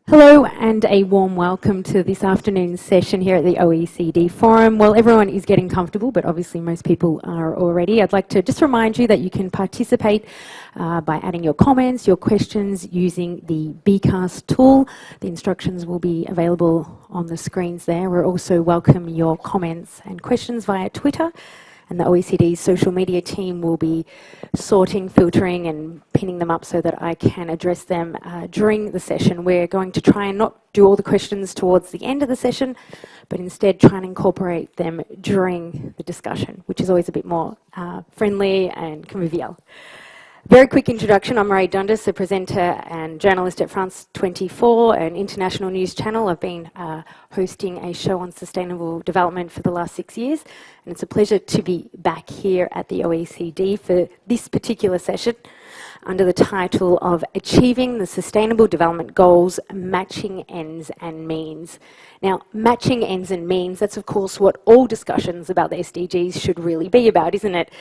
Hello and a warm welcome to this afternoon's session here at the OECD Forum. Well, everyone is getting comfortable, but obviously most people are already. I'd like to just remind you that you can participate by adding your comments, your questions using the Bcast tool. The instructions will be available on the screens there. We'll also welcome your comments and questions via Twitter. And the OECD's social media team will be sorting, filtering and pinning them up so that I can address them during the session. We're going to try and not do all the questions towards the end of the session, but instead try and incorporate them during the discussion, which is always a bit more friendly and convivial. Very quick introduction. I'm Marie Dundas, a presenter and journalist at France 24, an international news channel. I've been hosting a show on sustainable development for the last 6 years, and it's a pleasure to be back here at the OECD for this particular session under the title of Achieving the Sustainable Development Goals, Matching Ends and Means. Now, matching ends and means, that's of course what all discussions about the SDGs should really be about, isn't it?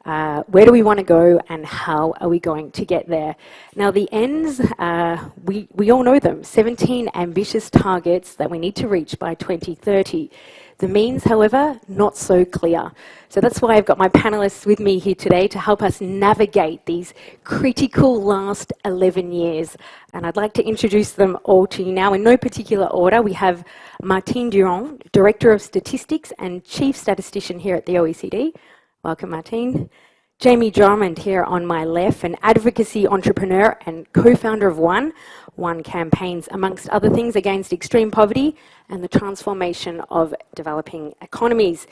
Where do we want to go and how are we going to get there? Now the ends, we all know them, 17 ambitious targets that we need to reach by 2030. The means, however, not so clear. So that's why I've got my panelists with me here today to help us navigate these critical last 11 years. And I'd like to introduce them all to you now in no particular order. We have Martine Durand, Director of Statistics and Chief Statistician here at the OECD. Welcome, Martine. Jamie Drummond here on my left, an advocacy entrepreneur and co-founder of One campaigns, amongst other things, against extreme poverty and the transformation of developing economies.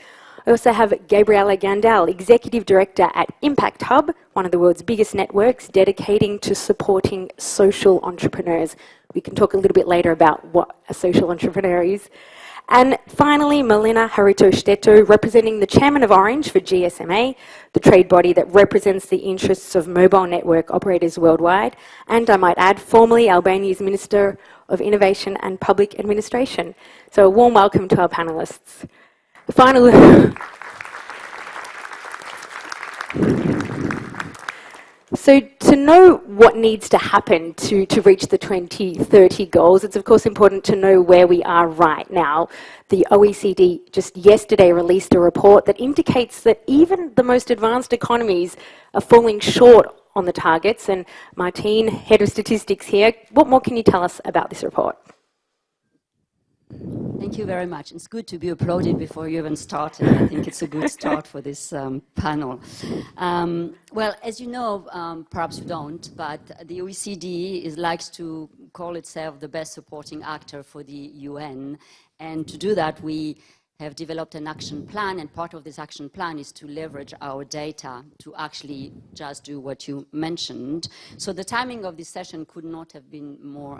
I also have Gabriela Gandal, Executive Director at Impact Hub, one of the world's biggest networks dedicating to supporting social entrepreneurs. We can talk a little bit later about what a social entrepreneur is. And finally, Melina Harito-Stetto, representing the chairman of Orange for GSMA, the trade body that represents the interests of mobile network operators worldwide, and I might add, formerly Albania's Minister of Innovation and Public Administration. So a warm welcome to our panelists. So to know what needs to happen to reach the 2030 goals, it's of course important to know where we are right now. The OECD just yesterday released a report that indicates that even the most advanced economies are falling short on the targets. And Martine, Head of Statistics here, what more can you tell us about this report? Thank you very much. It's good to be applauded before you even started. I think it's a good start for this panel. Well, as you know, perhaps you don't, but the OECD likes to call itself the best supporting actor for the UN. And to do that, we have developed an action plan, and part of this action plan is to leverage our data to actually just do what you mentioned. So the timing of this session could not have been more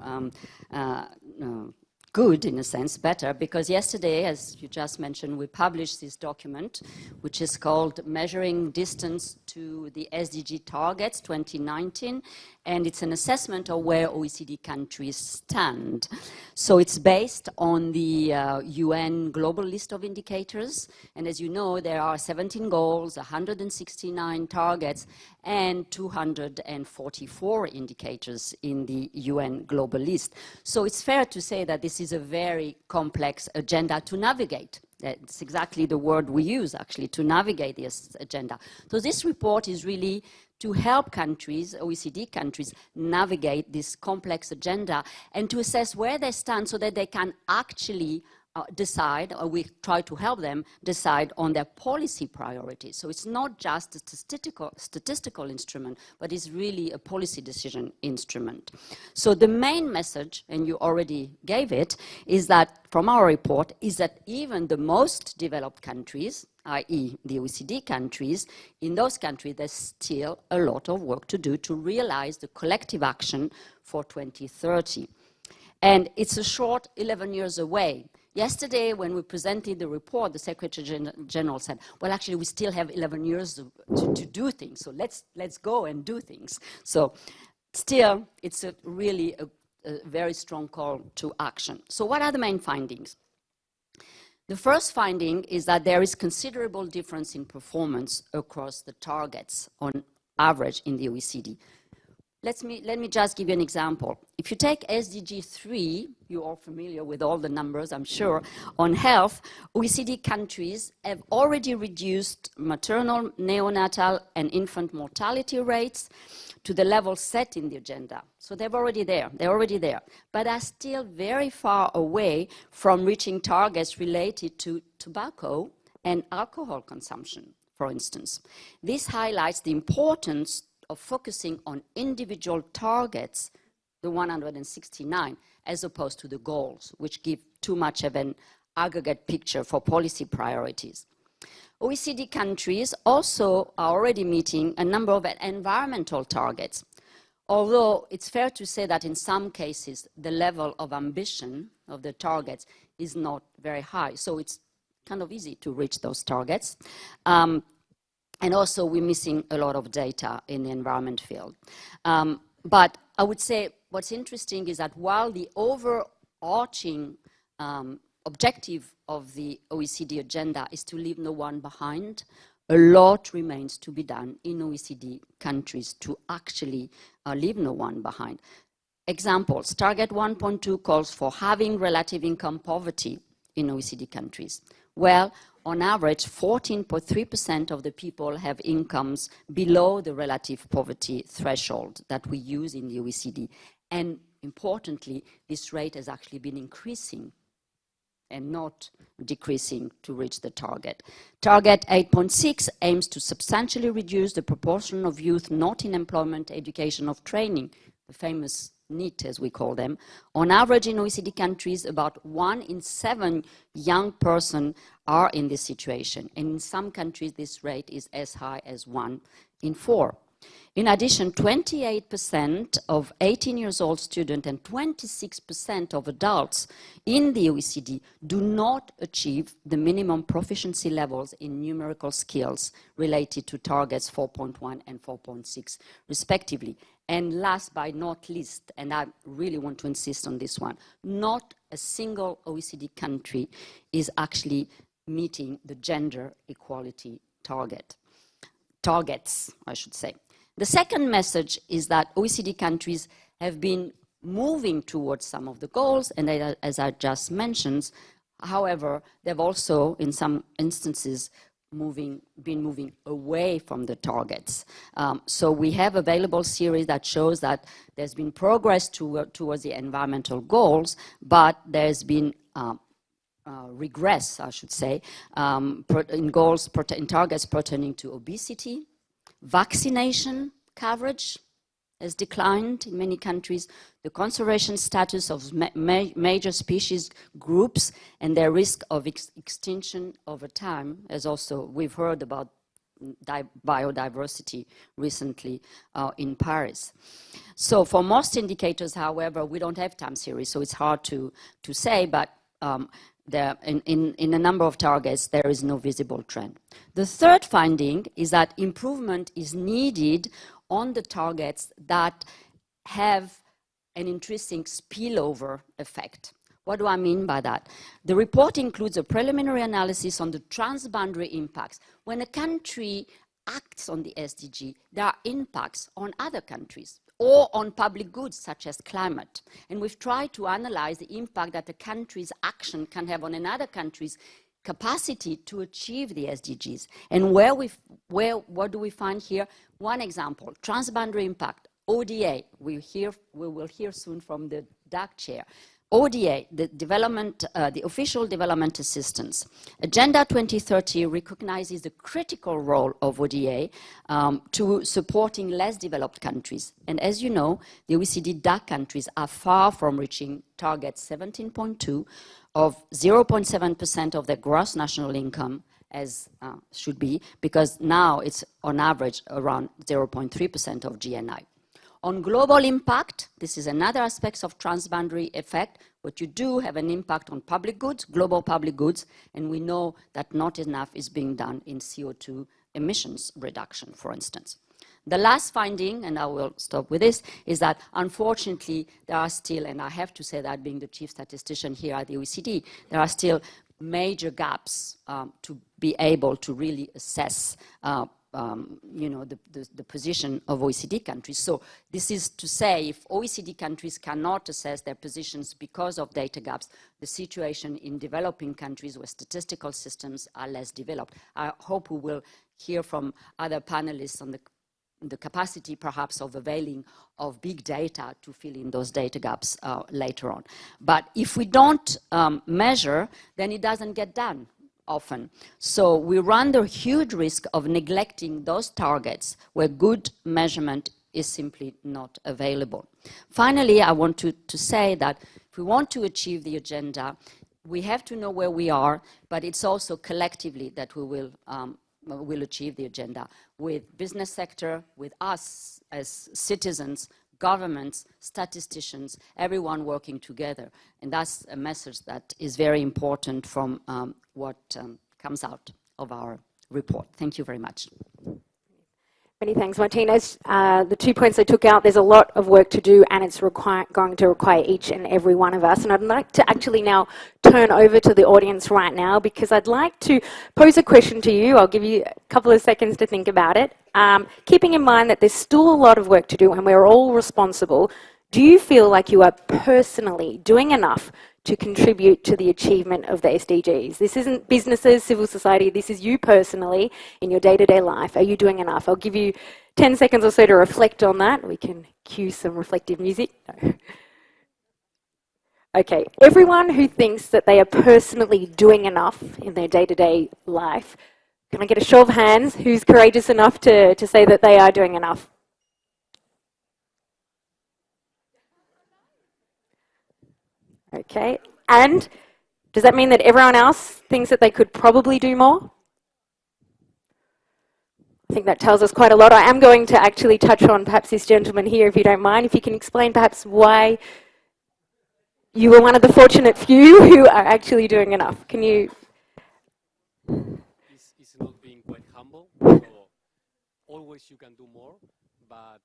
good, in a sense, better, because yesterday, as you just mentioned, we published this document, which is called Measuring Distance to the SDG Targets 2019, and it's an assessment of where OECD countries stand. So it's based on the UN Global List of Indicators, and as you know, there are 17 goals, 169 targets, and 244 indicators in the UN Global List. So it's fair to say that this is a very complex agenda to navigate. That's exactly the word we use, actually, to navigate this agenda. So this report is really to help countries, OECD countries, navigate this complex agenda and to assess where they stand so that they can actually decide, or we try to help them decide on their policy priorities. So it's not just a statistical instrument, but it's really a policy decision instrument. So the main message, and you already gave it, is that from our report, is that even the most developed countries, i.e. the OECD countries, in those countries there's still a lot of work to do to realize the collective action for 2030. And it's a short 11 years away. Yesterday, when we presented the report, the Secretary General said, well, actually, we still have 11 years to do things, so let's go and do things. So still, it's really a very strong call to action. So what are the main findings? The first finding is that there is considerable difference in performance across the targets on average in the OECD. let me just give you an example. If you take SDG 3, you're all familiar with all the numbers, I'm sure, on health, OECD countries have already reduced maternal, neonatal, and infant mortality rates to the level set in the agenda. So they're already there, but are still very far away from reaching targets related to tobacco and alcohol consumption, for instance. This highlights the importance of focusing on individual targets, the 169, as opposed to the goals, which give too much of an aggregate picture for policy priorities. OECD countries also are already meeting a number of environmental targets, although it's fair to say that in some cases the level of ambition of the targets is not very high, so it's kind of easy to reach those targets. And also, we're missing a lot of data in the environment field. But I would say what's interesting is that while the overarching objective of the OECD agenda is to leave no one behind, a lot remains to be done in OECD countries to actually leave no one behind. Examples, Target 1.2 calls for halving relative income poverty in OECD countries. Well, on average, 14.3% of the people have incomes below the relative poverty threshold that we use in the OECD. And importantly, this rate has actually been increasing and not decreasing to reach the target. Target 8.6 aims to substantially reduce the proportion of youth not in employment, education, or training, the famous NEET, as we call them. On average, in OECD countries, about 1 in 7 young persons are in this situation. And in some countries, this rate is as high as 1 in 4. In addition, 28% of 18 years old students and 26% of adults in the OECD do not achieve the minimum proficiency levels in numerical skills related to targets 4.1 and 4.6 respectively. And last but not least, and I really want to insist on this one, not a single OECD country is actually meeting the gender equality targets, I should say. The second message is that OECD countries have been moving towards some of the goals, and as I just mentioned, however, they've also, in some instances, been moving away from the targets. So we have available series that shows that there's been progress towards the environmental goals, but there's been regress, I should say, in targets pertaining to obesity. Vaccination coverage has declined in many countries. The conservation status of major species groups and their risk of extinction over time, as also we've heard about biodiversity recently in Paris. So for most indicators, however, we don't have time series, so it's hard to say, but in a number of targets, there is no visible trend. The third finding is that improvement is needed on the targets that have an intrinsic spillover effect. What do I mean by that? The report includes a preliminary analysis on the transboundary impacts. When a country acts on the SDG, there are impacts on other countries or on public goods such as climate. And we've tried to analyze the impact that a country's action can have on another country's capacity to achieve the SDGs. And what do we find here? One example, transboundary impact, ODA. We will hear soon from the DAC chair. ODA, the official development assistance. Agenda 2030 recognizes the critical role of ODA to supporting less developed countries. And as you know, the OECD DAC countries are far from reaching target 17.2 of 0.7% of their gross national income, as should be, because now it's on average around 0.3% of GNI. On global impact, this is another aspect of transboundary effect. What you do have an impact on public goods, global public goods, and we know that not enough is being done in CO2 emissions reduction, for instance. The last finding, and I will stop with this, is that unfortunately there are still, and I have to say that being the chief statistician here at the OECD, there are still major gaps to be able to really assess you know, the position of OECD countries. So this is to say, if OECD countries cannot assess their positions because of data gaps, the situation in developing countries where statistical systems are less developed. I hope we will hear from other panelists on the capacity perhaps of availing of big data to fill in those data gaps later on. But if we don't measure, then it doesn't get done often. So we run the huge risk of neglecting those targets where good measurement is simply not available. Finally, I want to say that if we want to achieve the agenda, we have to know where we are, but it's also collectively that we will achieve the agenda with business sector, with us as citizens, governments, statisticians, everyone working together. And that's a message that is very important from what comes out of our report. Thank you very much. Many thanks, Martinez. The 2 points I took out, there's a lot of work to do, and it's going to require each and every one of us. And I'd like to actually now turn over to the audience right now, because I'd like to pose a question to you. I'll give you a couple of seconds to think about it. Keeping in mind that there's still a lot of work to do and we're all responsible, do you feel like you are personally doing enough to contribute to the achievement of the SDGs? This isn't businesses, civil society, this is you personally in your day-to-day life. Are you doing enough? I'll give you 10 seconds or so to reflect on that. We can cue some reflective music. No. Okay, everyone who thinks that they are personally doing enough in their day-to-day life, can I get a show of hands? Who's courageous enough to say that they are doing enough? Okay, and does that mean that everyone else thinks that they could probably do more? I think that tells us quite a lot. I am going to actually touch on perhaps this gentleman here, if you don't mind, if you can explain perhaps why you were one of the fortunate few who are actually doing enough. Can you? It's not being quite humble, so always you can do more, but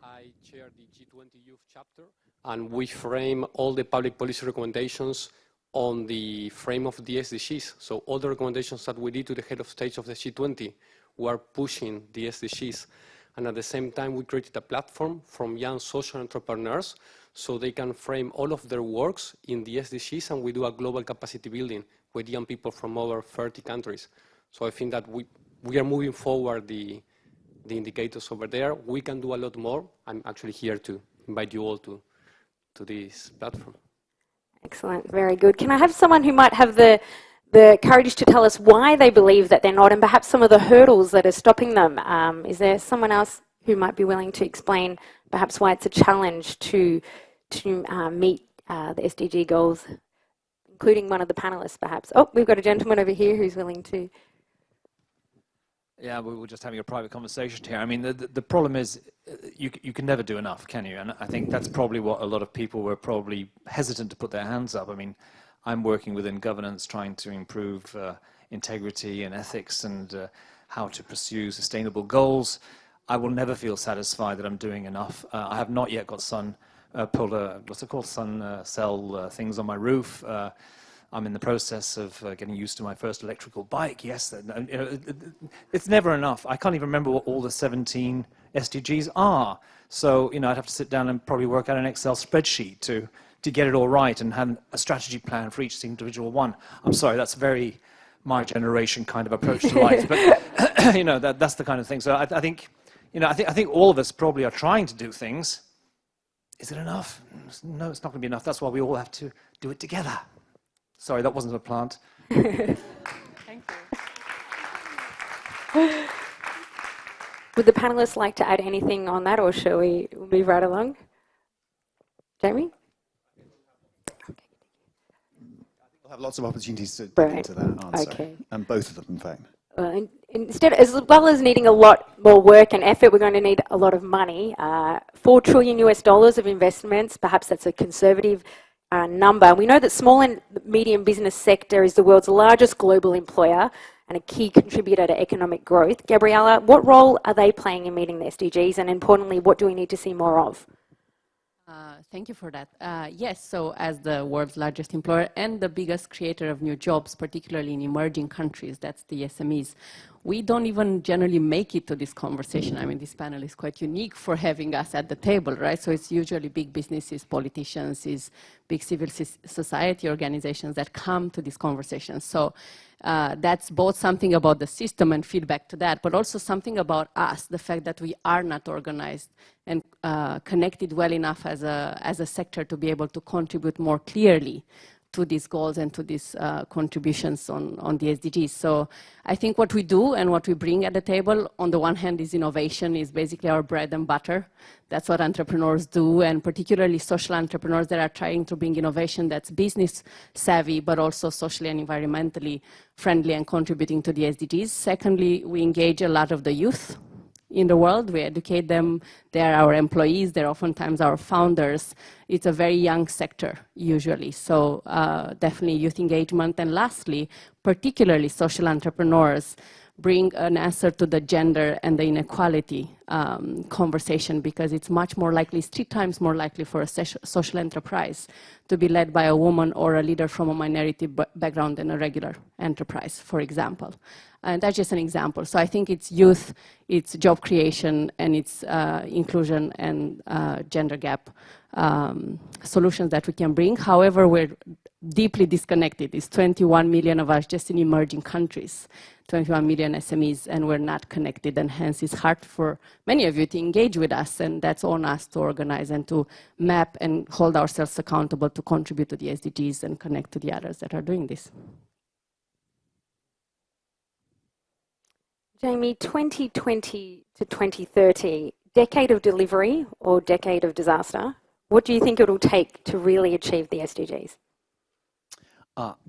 I chair the G20 Youth chapter, and we frame all the public policy recommendations on the frame of the SDGs. So all the recommendations that we did to the head of state of the G20 were pushing the SDGs. And at the same time, we created a platform from young social entrepreneurs so they can frame all of their works in the SDGs, and we do a global capacity building with young people from over 30 countries. So I think that we are moving forward the indicators over there. We can do a lot more. I'm actually here to invite you all to this platform. Excellent, very good. Can I have someone who might have the courage to tell us why they believe that they're not, and perhaps some of the hurdles that are stopping them? Is there someone else who might be willing to explain perhaps why it's a challenge to meet the SDG goals, including one of the panelists perhaps? Oh, we've got a gentleman over here who's willing to. Yeah, we were just having a private conversation here. I mean, the problem is you can never do enough, can you? And I think that's probably what a lot of people were probably hesitant to put their hands up. I mean, I'm working within governance, trying to improve integrity and ethics and how to pursue sustainable goals. I will never feel satisfied that I'm doing enough. I have not yet got sun cell things on my roof. I'm in the process of getting used to my first electrical bike. Yes, it's never enough. I can't even remember what all the 17 SDGs are. So, I'd have to sit down and probably work out an Excel spreadsheet to get it all right and have a strategy plan for each individual one. I'm sorry, that's very my generation kind of approach to life. But, that's the kind of thing. So I think all of us probably are trying to do things. Is it enough? No, it's not going to be enough. That's why we all have to do it together. Sorry, that wasn't a plant. Thank you. Would the panelists like to add anything on that, or shall we move right along? Jamie? We'll have lots of opportunities to dig into that answer, okay. And both of them, in fact. Instead, as well as needing a lot more work and effort, we're going to need a lot of money. $4 trillion of investments, perhaps that's a conservative number. We know that small and medium business sector is the world's largest global employer and a key contributor to economic growth. Gabriela, what role are they playing in meeting the SDGs, and importantly, what do we need to see more of? Thank you for that. Yes, so as the world's largest employer and the biggest creator of new jobs, particularly in emerging countries, that's the SMEs, we don't even generally make it to this conversation. I mean, this panel is quite unique for having us at the table, right? So it's usually big businesses, politicians, is big civil society organizations that come to these conversations. So that's both something about the system and feedback to that, but also something about us, the fact that we are not organized and connected well enough as a sector to be able to contribute more clearly to these goals and to these contributions on the SDGs. So I think what we do and what we bring at the table, on the one hand, is innovation, is basically our bread and butter. That's what entrepreneurs do, and particularly social entrepreneurs that are trying to bring innovation that's business savvy, but also socially and environmentally friendly and contributing to the SDGs. Secondly, we engage a lot of the youth in the world. We educate them. They're our employees. They're oftentimes our founders. It's a very young sector, usually. So definitely youth engagement. And lastly, particularly social entrepreneurs bring an answer to the gender and the inequality conversation, because it's much more likely, it's 3 times more likely for a social enterprise to be led by a woman or a leader from a minority background than a regular enterprise, for example. And that's just an example. So I think it's youth, it's job creation, and it's inclusion and gender gap solutions that we can bring. However, we're deeply disconnected. It's 21 million of us just in emerging countries, 21 million SMEs, and we're not connected, and hence it's hard for many of you to engage with us, and that's on us to organize and to map and hold ourselves accountable to contribute to the SDGs and connect to the others that are doing this. Jamie, 2020 to 2030, decade of delivery or decade of disaster? What do you think it'll take to really achieve the SDGs?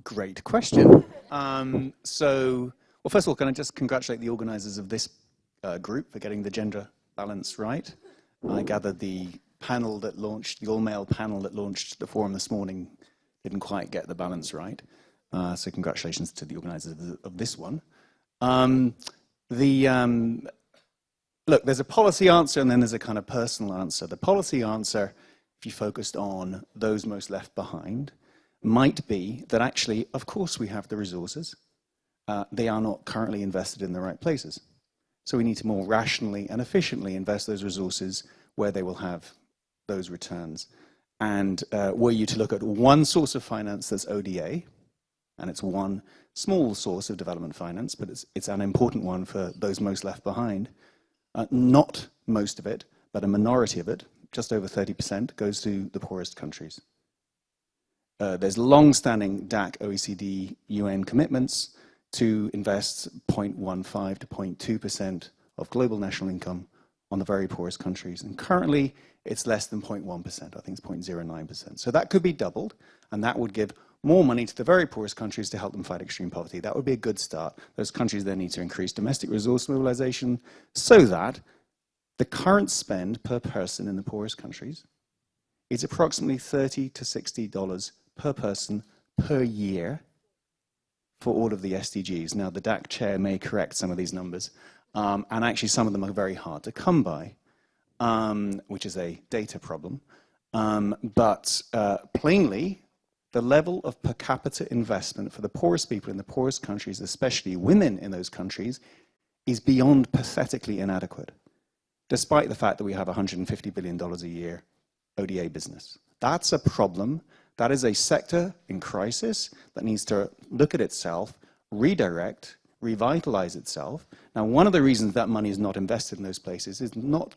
Great question. Well, first of all, can I just congratulate the organizers of this group for getting the gender balance right? I gather the panel that launched, the all-male panel that launched the forum this morning didn't quite get the balance right. So congratulations to the organizers of this one. Look, there's a policy answer and then there's a kind of personal answer. The policy answer, if you focused on those most left behind, might be that actually, of course, we have the resources. They are not currently invested in the right places. So we need to more rationally and efficiently invest those resources where they will have those returns. And were you to look at one source of finance that's ODA, and it's one small source of development finance, but it's an important one for those most left behind, not most of it, but a minority of it, just over 30%, goes to the poorest countries. There's long-standing DAC, OECD, UN commitments to invest 0.15 to 0.2% of global national income on the very poorest countries. And currently, it's less than 0.1%. I think it's 0.09%. So that could be doubled, and that would give more money to the very poorest countries to help them fight extreme poverty. That would be a good start. Those countries then need to increase domestic resource mobilization so that the current spend per person in the poorest countries is approximately $30 to $60 per person per year for all of the SDGs. Now, the DAC chair may correct some of these numbers, and actually some of them are very hard to come by, which is a data problem. But plainly, the level of per capita investment for the poorest people in the poorest countries, especially women in those countries, is beyond pathetically inadequate, despite the fact that we have $150 billion a year ODA business. That's a problem. That is a sector in crisis that needs to look at itself, redirect, revitalize itself. Now, one of the reasons that money is not invested in those places is not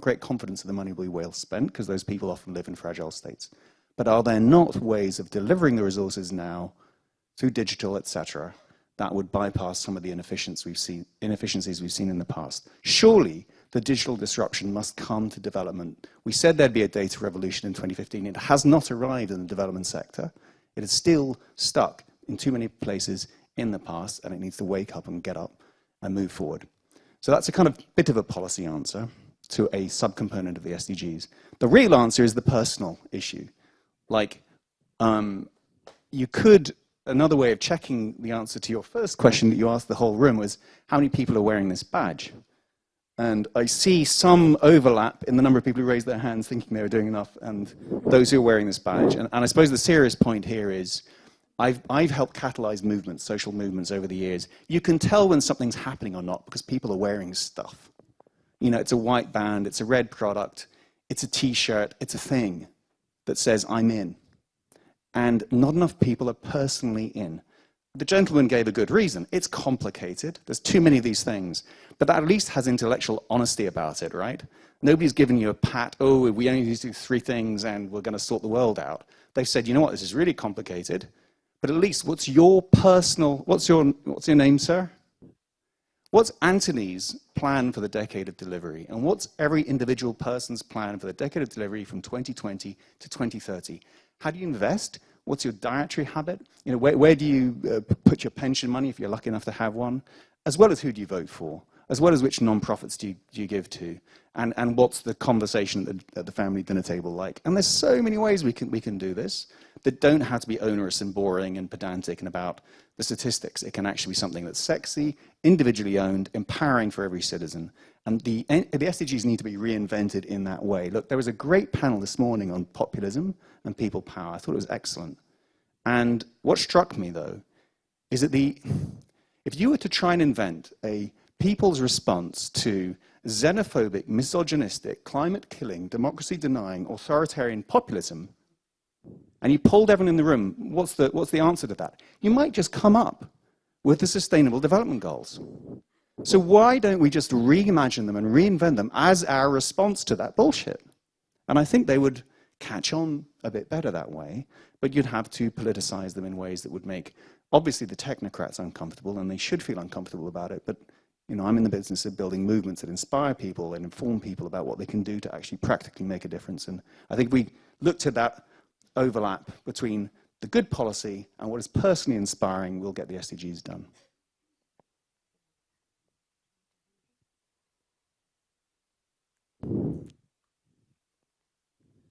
great confidence that the money will be well spent, because those people often live in fragile states. But are there not ways of delivering the resources now through digital, etc., that would bypass some of the inefficiencies we've seen in the past? Surely the digital disruption must come to development. We said there'd be a data revolution in 2015. It has not arrived in the development sector. It is still stuck in too many places in the past, and it needs to wake up and get up and move forward. So that's a kind of bit of a policy answer to a subcomponent of the SDGs. The real answer is the personal issue. Like, you could, another way of checking the answer to your first question that you asked the whole room was, how many people are wearing this badge? And I see some overlap in the number of people who raised their hands thinking they were doing enough and those who are wearing this badge. And I suppose the serious point here is, I've helped catalyze movements, social movements over the years. You can tell when something's happening or not because people are wearing stuff. You know, it's a white band, it's a red product, it's a t-shirt, it's a thing that says, I'm in. And not enough people are personally in. The gentleman gave a good reason. It's complicated. There's too many of these things. But that at least has intellectual honesty about it, right? Nobody's given you a pat, oh, we only need to do 3 things and we're going to sort the world out. They've said, you know what, this is really complicated. But at least what's your name, sir? What's Anthony's plan for the decade of delivery? And what's every individual person's plan for the decade of delivery from 2020 to 2030? How do you invest? What's your dietary habit? You know, where do you put your pension money if you're lucky enough to have one? As well as who do you vote for? As well as which non-profits do you give to? And what's the conversation at the family dinner table like? And there's so many ways we can do this that don't have to be onerous and boring and pedantic and about the statistics. It can actually be something that's sexy, individually owned, empowering for every citizen. And the SDGs need to be reinvented in that way. Look, there was a great panel this morning on populism and people power. I thought it was excellent. And what struck me, though, is that if you were to try and invent a people's response to xenophobic, misogynistic, climate-killing, democracy-denying, authoritarian populism, and you polled everyone in the room, what's the answer to that? You might just come up with the Sustainable Development Goals. So why don't we just reimagine them and reinvent them as our response to that bullshit? And I think they would catch on a bit better that way, but you'd have to politicize them in ways that would make, obviously, the technocrats uncomfortable, and they should feel uncomfortable about it, but you know, I'm in the business of building movements that inspire people and inform people about what they can do to actually practically make a difference. And I think we looked at that overlap between the good policy and what is personally inspiring, we'll get the SDGs done.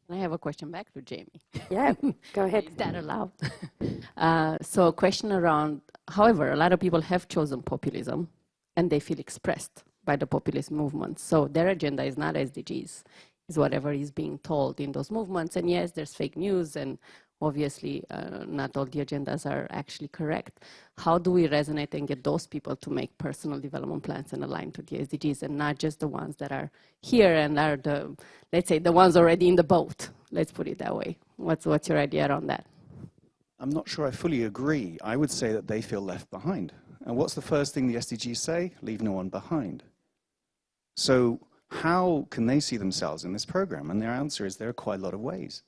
I have a question back to Jamie. Yeah, go ahead. Is that allowed? So a question around, however, a lot of people have chosen populism and they feel expressed by the populist movement. So their agenda is not SDGs, is whatever is being told in those movements. And yes, there's fake news, and obviously not all the agendas are actually correct. How do we resonate and get those people to make personal development plans and align to the SDGs, and not just the ones that are here and are the, let's say, the ones already in the boat? Let's put it that way. What's your idea on that? I'm not sure I fully agree. I would say that they feel left behind. And what's the first thing the SDGs say? Leave no one behind. So how can they see themselves in this program? And their answer is there are quite a lot of ways.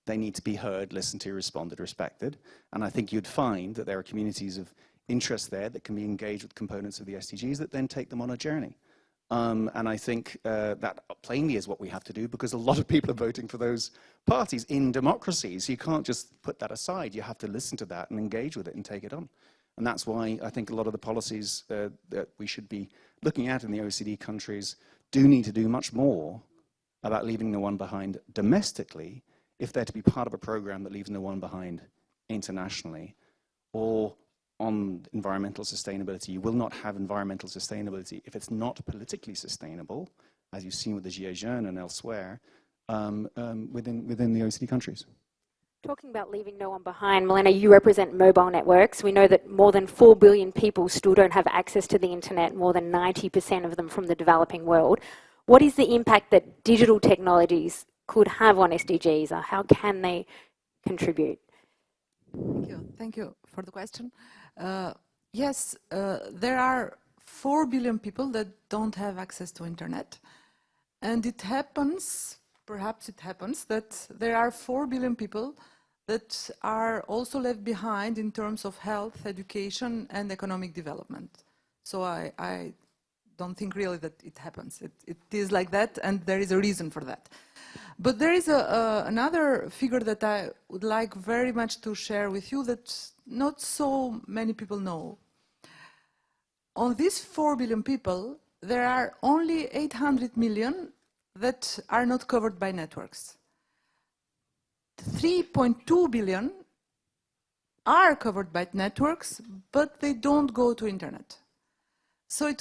They need to be heard, listened to, responded, respected. And I think you'd find that there are communities of interest there that can be engaged with components of the SDGs that then take them on a journey. And I think that plainly is what we have to do, because a lot of people are voting for those parties in democracies. You can't just put that aside. You have to listen to that and engage with it and take it on. And that's why I think a lot of the policies that we should be looking at in the OECD countries do need to do much more about leaving no one behind domestically if they're to be part of a program that leaves no one behind internationally. Or on environmental sustainability, you will not have environmental sustainability if it's not politically sustainable, as you've seen with the Gilets jaunes and elsewhere, within the OECD countries. Talking about leaving no one behind, Milena, you represent mobile networks. We know that more than 4 billion people still don't have access to the internet, more than 90% of them from the developing world. What is the impact that digital technologies could have on SDGs, or how can they contribute? Thank you for the question. Yes, there are 4 billion people that don't have access to internet. And it happens, perhaps it happens, that there are 4 billion people that are also left behind in terms of health, education, and economic development. So I don't think really that it happens. It is like that, and there is a reason for that. But there is another figure that I would like very much to share with you that not so many people know. On these 4 billion people, there are only 800 million that are not covered by networks. 3.2 billion are covered by networks, but they don't go to internet. So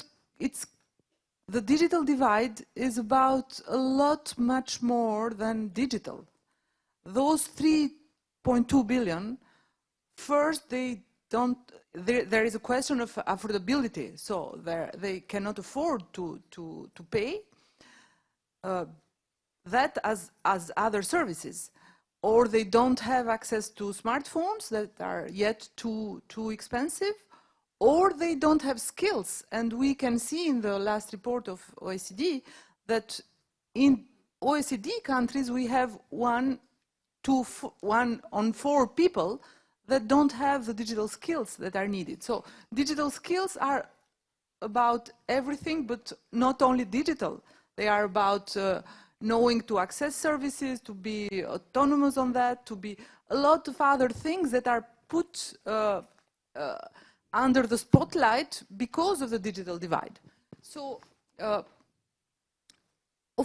the digital divide is about a lot much more than digital. Those 3.2 billion first, they don't. There is a question of affordability, so they cannot afford to pay that as other services, or they don't have access to smartphones that are yet too expensive, or they don't have skills. And we can see in the last report of OECD that in OECD countries we have 1 on 4 people that don't have the digital skills that are needed. So digital skills are about everything, but not only digital. They are about knowing to access services, to be autonomous on that, to be a lot of other things that are put under the spotlight because of the digital divide. So, of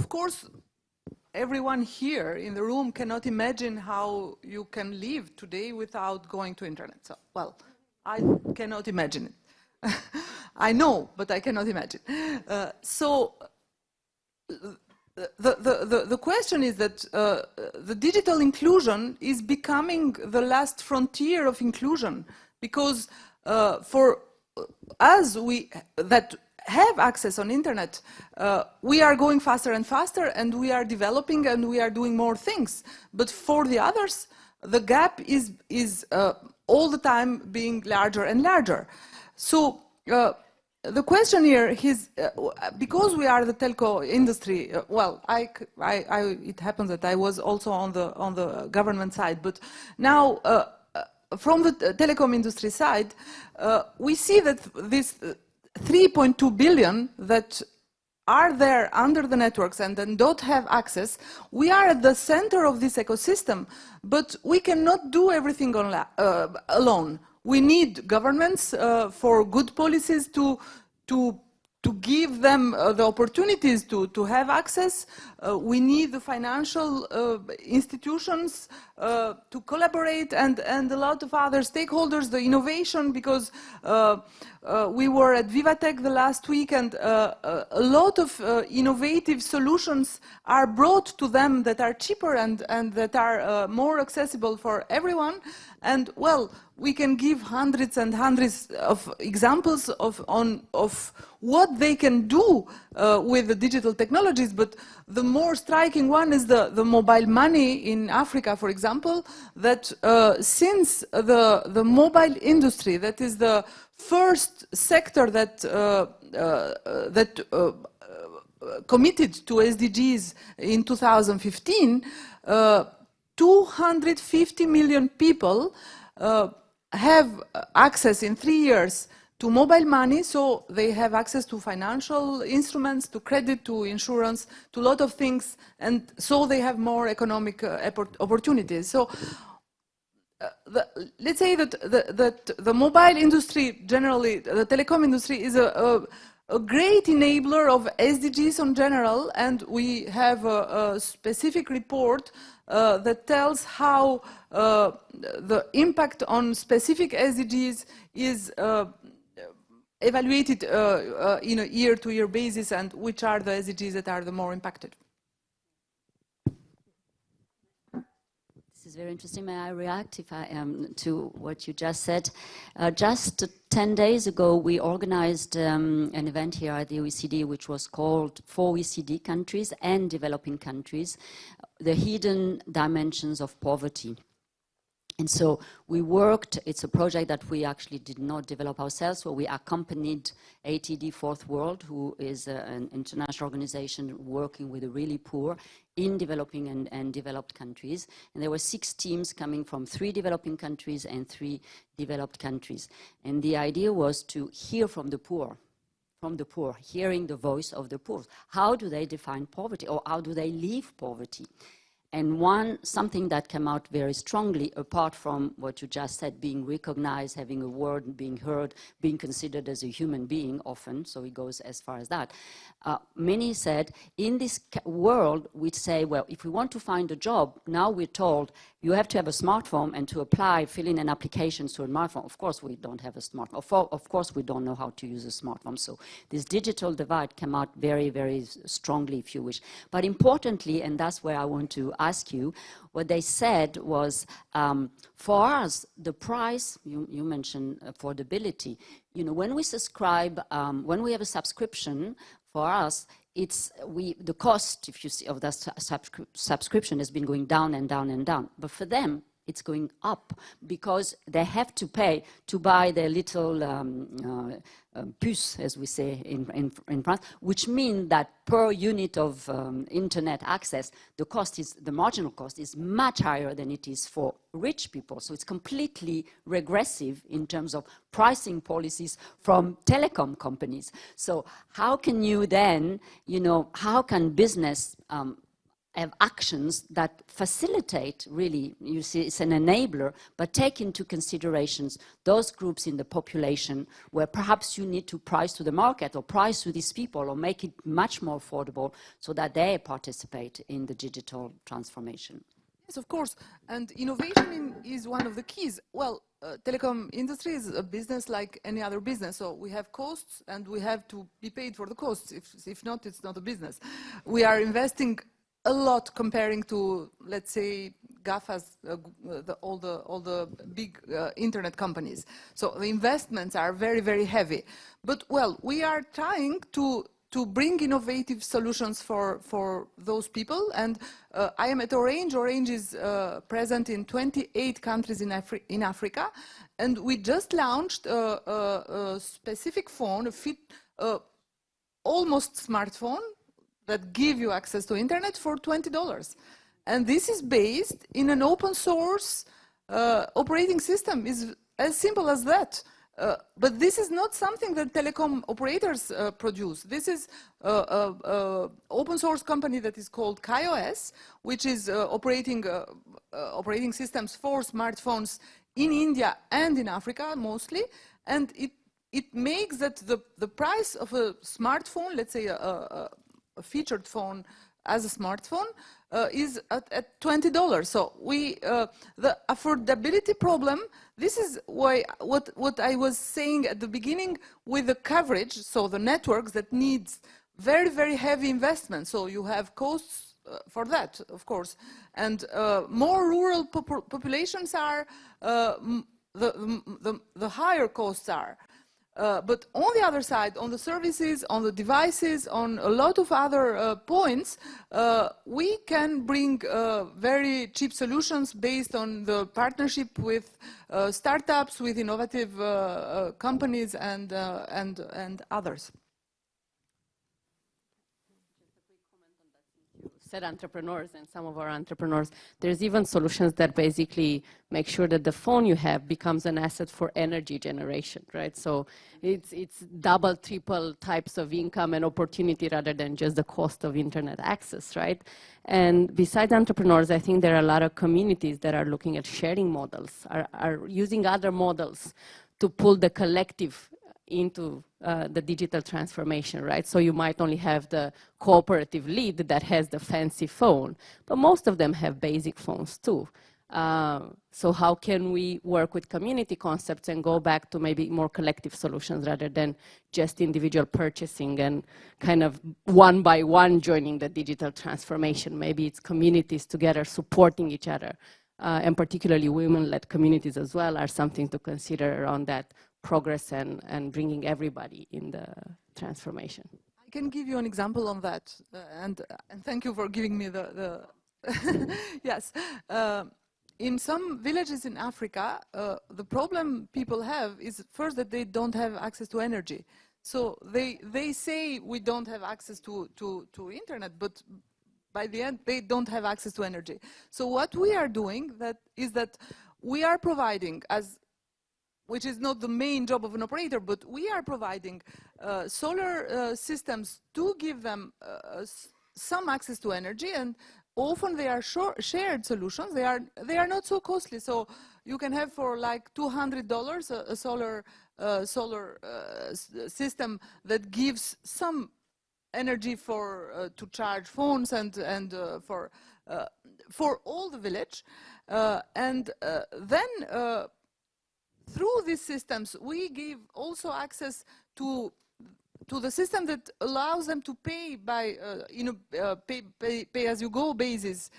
course, everyone here in the room cannot imagine how you can live today without going to internet. So, well, I cannot imagine it. I know, but I cannot imagine. The question is that the digital inclusion is becoming the last frontier of inclusion, because for us that have access on internet, we are going faster and faster, and we are developing and we are doing more things. But for the others, the gap is all the time being larger and larger. So the question here is, because we are the telco industry, well, it happens that I was also on the government side, but now from the telecom industry side, we see that this 3.2 billion that are there under the networks and then don't have access, we are at the center of this ecosystem, but we cannot do everything alone. We need governments for good policies to give them the opportunities to have access. We need the financial institutions to collaborate, and a lot of other stakeholders, the innovation, because we were at Vivatech the last week, and a lot of innovative solutions are brought to them that are cheaper and that are more accessible for everyone. And well, we can give hundreds and hundreds of examples of what they can do with the digital technologies, but the more striking one is the mobile money in Africa, for example, that since the mobile industry, that is the first sector that committed to SDGs in 2015, 250 million people have access in 3 years to mobile money, so they have access to financial instruments, to credit, to insurance, to a lot of things, and so they have more economic opportunities. So let's say that the mobile industry, generally, the telecom industry, is a great enabler of SDGs in general, and we have a specific report that tells how the impact on specific SDGs is evaluated in a year-to-year basis, and which are the SDGs that are the more impacted. This is very interesting. May I react if I am to what you just said? Just 10 days ago, we organized an event here at the OECD, which was called For OECD Countries and Developing Countries, the Hidden Dimensions of Poverty. And so we worked, it's a project that we actually did not develop ourselves, where we accompanied ATD Fourth World, who is an international organization working with the really poor in developing and developed countries. And there were 6 teams coming from 3 developing countries and 3 developed countries. And the idea was to hear from the poor, hearing the voice of the poor. How do they define poverty, or how do they leave poverty? And something that came out very strongly, apart from what you just said, being recognized, having a word, being heard, being considered as a human being often, so it goes as far as that. Many said, in this world, we'd say, well, if we want to find a job, now we're told you have to have a smartphone, and to apply, fill in an application to a smartphone. Of course, we don't have a smartphone. Of course, we don't know how to use a smartphone. So this digital divide came out very, very strongly, if you wish. But importantly, and that's where I want to ask you, what they said was, for us, the price, you mentioned affordability, when we subscribe, when we have a subscription, for us, the cost, if you see, of that subscription has been going down and down and down. But for them, it's going up because they have to pay to buy their little puce, as we say in France, which means that per unit of internet access, the marginal cost is much higher than it is for rich people. So it's completely regressive in terms of pricing policies from telecom companies. So how can you then, how can business have actions that facilitate, really, you see, it's an enabler, but take into considerations those groups in the population where perhaps you need to price to the market or price to these people or make it much more affordable so that they participate in the digital transformation. Yes, of course. And innovation is one of the keys. Well, telecom industry is a business like any other business. So we have costs and we have to be paid for the costs. If not, it's not a business. We are investing a lot comparing to, let's say, GAFA's, all the big internet companies. So the investments are very, very heavy. But, well, we are trying to bring innovative solutions for those people. And I am at Orange. Orange is present in 28 countries in Africa. And we just launched a specific phone, almost smartphone, that give you access to internet for $20. And this is based in an open source operating system. It's as simple as that. But this is not something that telecom operators produce. This is an open source company that is called KaiOS, which is operating systems for smartphones in India and in Africa mostly. And it makes that the price of a smartphone, let's say a featured phone as a smartphone, is at $20. So the affordability problem, this is why what I was saying at the beginning with the coverage, so the networks that needs very, very heavy investment. So you have costs for that, of course. And more rural populations are, the higher costs are. But on the other side, on the services, on the devices, on a lot of other points, we can bring very cheap solutions based on the partnership with startups, with innovative companies and others. Said entrepreneurs and some of our entrepreneurs, there's even solutions that basically make sure that the phone you have becomes an asset for energy generation, right? So it's double, triple types of income and opportunity rather than just the cost of internet access, right? And besides entrepreneurs, I think there are a lot of communities that are looking at sharing models, are using other models to pull the collective into the digital transformation, right? So you might only have the cooperative lead that has the fancy phone, but most of them have basic phones too. So how can we work with community concepts and go back to maybe more collective solutions rather than just individual purchasing and kind of one by one joining the digital transformation? Maybe it's communities together supporting each other, and particularly women-led communities as well are something to consider around that progress and bringing everybody in the transformation. I can give you an example on that, and thank you for giving me the yes. In some villages in Africa, the problem people have is first that they don't have access to energy. So they say we don't have access to internet, but by the end they don't have access to energy. So what we are doing is that we are providing, which is not the main job of an operator, but we are providing solar systems to give them some access to energy, and often they are shared solutions. They are not so costly. So you can have for like $200 a solar system that gives some energy to charge phones and for all the village, and then. Through these systems, we give also access to to the system that allows them to pay by pay-as-you-go basis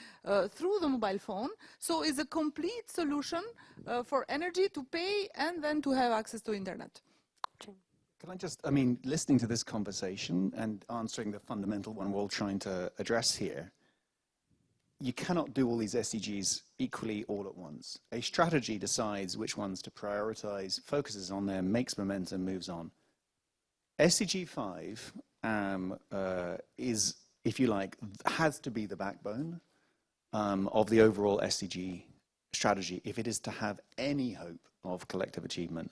through the mobile phone. So it's a complete solution for energy to pay and then to have access to internet. Can I just, I mean, listening to this conversation and answering the fundamental one we're all trying to address here, you cannot do all these SDGs equally all at once. A strategy decides which ones to prioritize, focuses on them, makes momentum, moves on. SDG 5 is, if you like, has to be the backbone of the overall SDG strategy if it is to have any hope of collective achievement.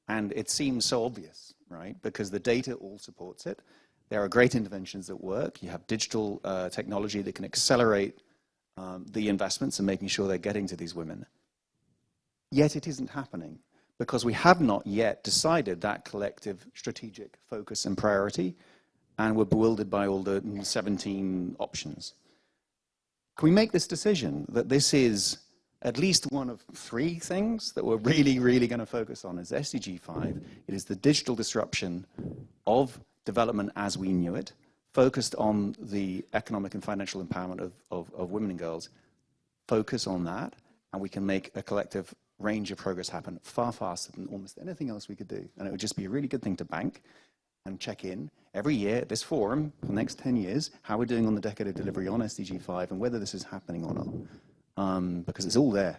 And it seems so obvious, right? Because the data all supports it. There are great interventions that work. You have digital technology that can accelerate the investments and making sure they're getting to these women. Yet it isn't happening, because we have not yet decided that collective strategic focus and priority, and we're bewildered by all the 17 options. Can we make this decision that this is at least one of 3 things that we're really, really going to focus on is SDG 5. It is the digital disruption of development as we knew it, focused on the economic and financial empowerment of women and girls. Focus on that, and we can make a collective range of progress happen far faster than almost anything else we could do. And it would just be a really good thing to bank and check in every year at this forum for the next 10 years, how we're doing on the decade of delivery on SDG 5 and whether this is happening or not, because it's all there.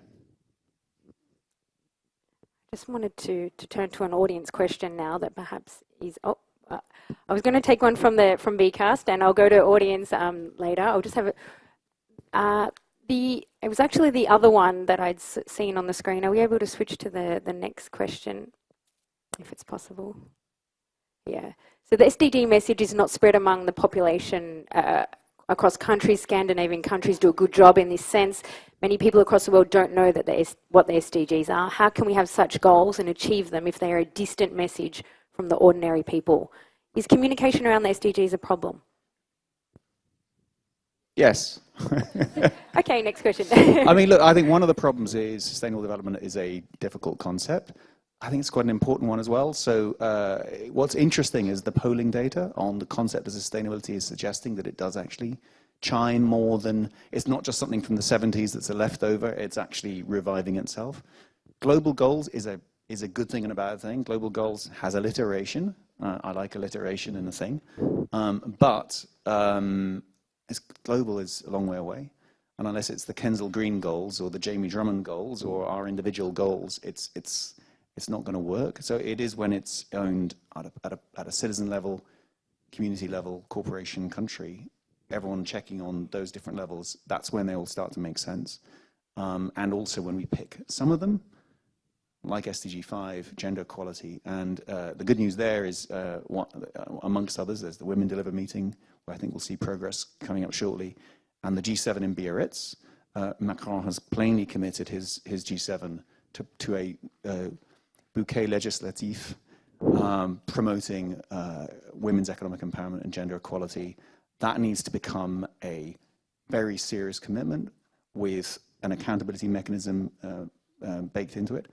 Just wanted to turn to an audience question now that perhaps is, I was going to take one from Bcast, and I'll go to audience later. I'll just have it. It was actually the other one that I'd seen on the screen. Are we able to switch to the next question, if it's possible? Yeah. So the SDG message is not spread among the population across countries. Scandinavian countries do a good job in this sense. Many people across the world don't know that what the SDGs are. How can we have such goals and achieve them if they are a distant message from the ordinary people? Is communication around the SDGs a problem? Yes. Okay, next question. I mean, look, I think one of the problems is sustainable development is a difficult concept. I think it's quite an important one as well. So what's interesting is the polling data on the concept of sustainability is suggesting that it does actually chime more than, it's not just something from the 70s that's a leftover, it's actually reviving itself. Global goals is a good thing and a bad thing. Global goals has alliteration. I like alliteration in a thing. But global is a long way away. And unless it's the Kensal Green goals or the Jamie Drummond goals or our individual goals, it's not going to work. So it is when it's owned at a citizen level, community level, corporation, country, everyone checking on those different levels, that's when they all start to make sense. And also when we pick some of them, like SDG 5, gender equality. And the good news there is, amongst others, there's the Women Deliver meeting, where I think we'll see progress coming up shortly. And the G7 in Biarritz, Macron has plainly committed his G7 to a bouquet legislatif promoting women's economic empowerment and gender equality. That needs to become a very serious commitment with an accountability mechanism baked into it.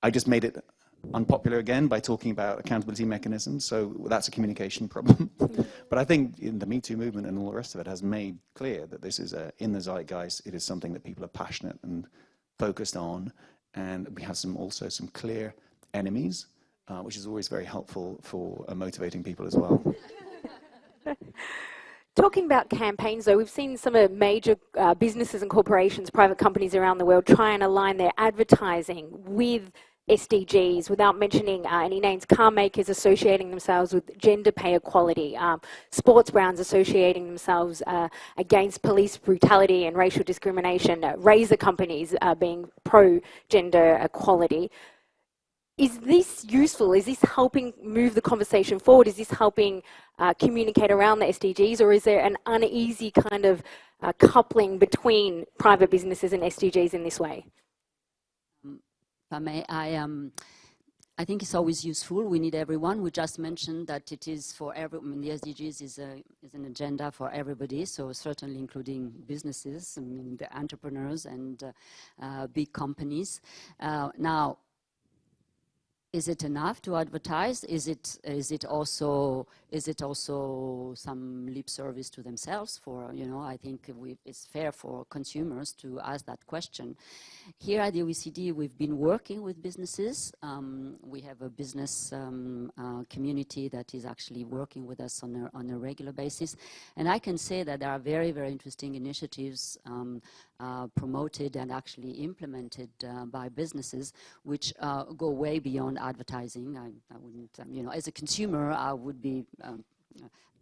I just made it unpopular again by talking about accountability mechanisms, so that's a communication problem. But I think in the Me Too movement and all the rest of it has made clear that this is in the zeitgeist. It is something that people are passionate and focused on, and we have also some clear enemies, which is always very helpful for motivating people as well. Talking about campaigns, though, we've seen some of major businesses and corporations, private companies around the world try and align their advertising with SDGs without mentioning any names. Car makers associating themselves with gender pay equality, sports brands associating themselves against police brutality and racial discrimination, razor companies being pro-gender equality. Is this useful? Is this helping move the conversation forward? Is this helping communicate around the SDGs, or is there an uneasy kind of coupling between private businesses and SDGs in this way? If I may, I think it's always useful. We need everyone. We just mentioned that it is for everyone. I mean, the SDGs is an agenda for everybody, so certainly including businesses, I mean, the entrepreneurs and big companies. Now, Is it enough to advertise? Is it also some lip service to themselves? For I think it's fair for consumers to ask that question. Here at the OECD, we've been working with businesses. We have a business community that is actually working with us on a regular basis, and I can say that there are very, very interesting initiatives promoted and actually implemented by businesses, which go way beyond advertising. I wouldn't, as a consumer, I would be.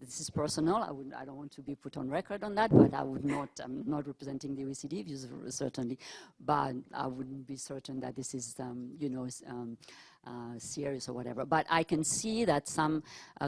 This is personal. I don't want to be put on record on that, but I would not. I'm not representing the OECD views certainly, but I wouldn't be certain that this is, serious or whatever. But I can see that some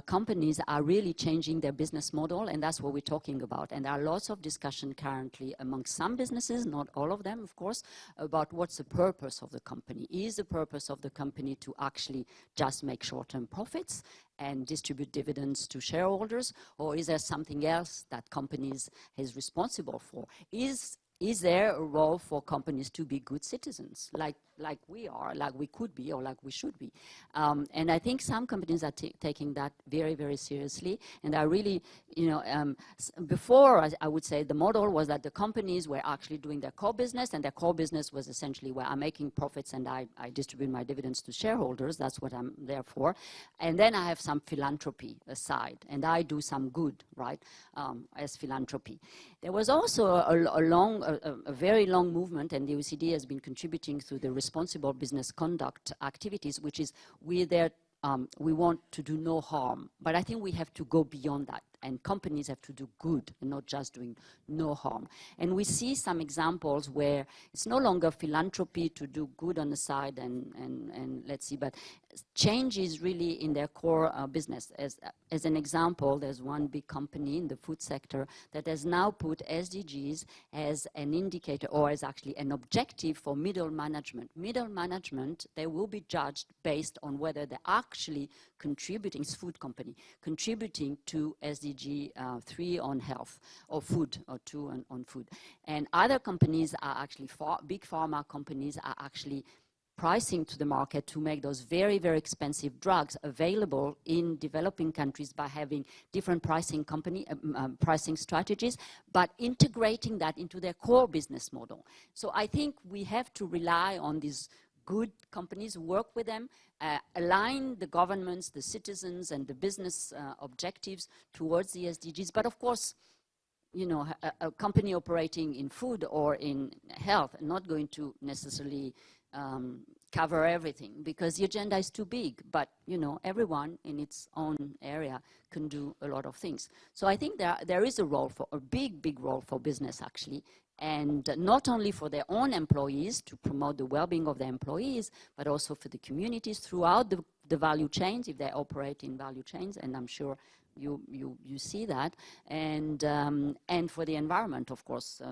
companies are really changing their business model, and that's what we're talking about. And there are lots of discussion currently among some businesses, not all of them, of course, about what's the purpose of the company. Is the purpose of the company to actually just make short-term profits and distribute dividends to shareholders, or is there something else that companies is responsible for? Is there a role for companies to be good citizens, like we are, like we could be, or like we should be? And I think some companies are taking that very, very seriously, and are really, before, I would say the model was that the companies were actually doing their core business, and their core business was essentially where I'm making profits and I distribute my dividends to shareholders. That's what I'm there for. And then I have some philanthropy aside, and I do some good, right, as philanthropy. There was also a very long movement, and the OECD has been contributing through the responsible business conduct activities, which is we want to do no harm. But I think we have to go beyond that, and companies have to do good and not just doing no harm. And we see some examples where it's no longer philanthropy to do good on the side and let's see, but change is really in their core business. As an example, there's one big company in the food sector that has now put SDGs as an indicator, or as actually an objective for middle management. Middle management, they will be judged based on whether they're actually contributing, it's food company, contributing to SDG 3 on health, or food, or 2 on food. And other companies are actually, big pharma companies are actually pricing to the market to make those very, very expensive drugs available in developing countries by having different pricing strategies, but integrating that into their core business model. So I think we have to rely on these good companies, work with them, align the governments, the citizens, and the business objectives towards the SDGs. But of course, a company operating in food or in health are not going to necessarily cover everything, because the agenda is too big. But everyone in its own area can do a lot of things. So I think there is a big role for business actually, and not only for their own employees to promote the well-being of their employees, but also for the communities throughout the value chains, if they operate in value chains, and I'm sure you see that, and for the environment, of course,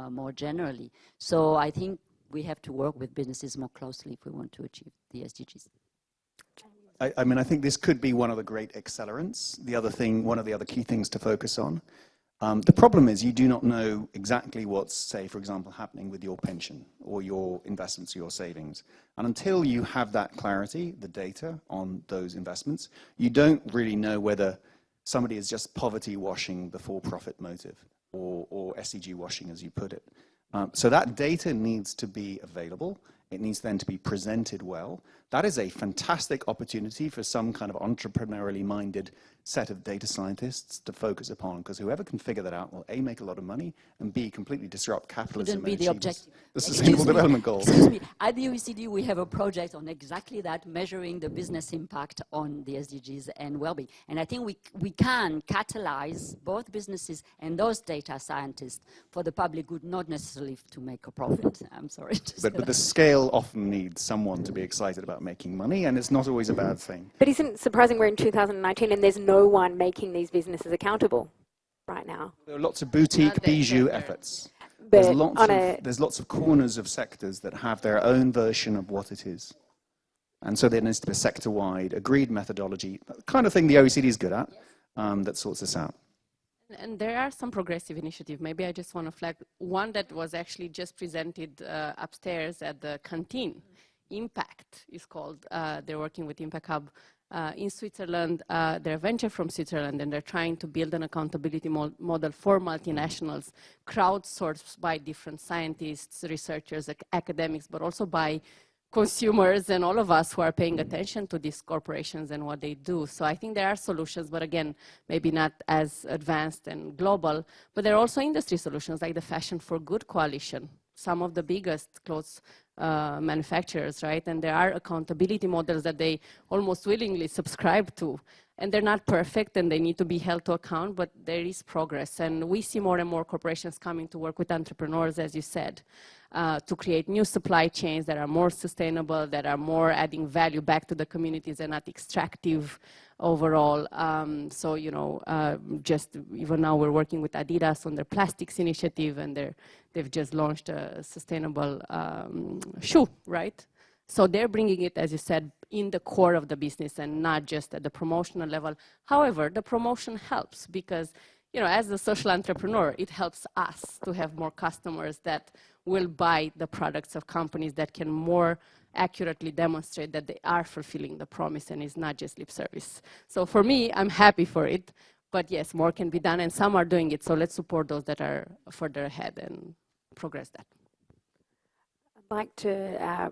more generally. So I think we have to work with businesses more closely if we want to achieve the SDGs. I think this could be one of the great accelerants. One of the other key things to focus on. The problem is you do not know exactly what's, say, for example, happening with your pension or your investments or your savings. And until you have that clarity, the data on those investments, you don't really know whether somebody is just poverty washing the for-profit motive or SDG washing, as you put it. So that data needs to be available. It needs then to be presented well. That is a fantastic opportunity for some kind of entrepreneurially minded set of data scientists to focus upon, because whoever can figure that out will A, make a lot of money, and B, completely disrupt capitalism Wouldn't be the objective. the Sustainable Development Goals. Excuse me, at the OECD we have a project on exactly that, measuring the business impact on the SDGs and well-being. And I think we can catalyze both businesses and those data scientists for the public good, not necessarily to make a profit. I'm sorry to say But the scale often needs someone to be excited about making money, and it's not always a bad thing. But isn't it surprising we're in 2019 and there's no one making these businesses accountable right now? There are lots of boutique bijou efforts. But There's lots of corners of sectors that have their own version of what it is. And so there needs to be a sector-wide, agreed methodology, the kind of thing the OECD is good at, that sorts this out. And there are some progressive initiatives. Maybe I just want to flag one that was actually just presented upstairs at the canteen. Impact is called. They're working with Impact Hub in Switzerland. They're a venture from Switzerland, and they're trying to build an accountability model for multinationals, crowdsourced by different scientists, researchers, academics, but also by consumers and all of us who are paying attention to these corporations and what they do. So I think there are solutions, but again, maybe not as advanced and global, but there are also industry solutions like the Fashion for Good Coalition, some of the biggest clothes manufacturers, right? And there are accountability models that they almost willingly subscribe to. And they're not perfect and they need to be held to account, but there is progress. And we see more and more corporations coming to work with entrepreneurs, as you said, to create new supply chains that are more sustainable, that are more adding value back to the communities and not extractive overall. So, you know, just even now we're working with Adidas on their plastics initiative, and they've just launched a sustainable shoe, right? So they're bringing it, as you said, in the core of the business and not just at the promotional level. However, the promotion helps because, you know, as a social entrepreneur, it helps us to have more customers that will buy the products of companies that can more accurately demonstrate that they are fulfilling the promise and it's not just lip service. So for me, I'm happy for it, but yes, more can be done and some are doing it. So let's support those that are further ahead and progress that. I'd like to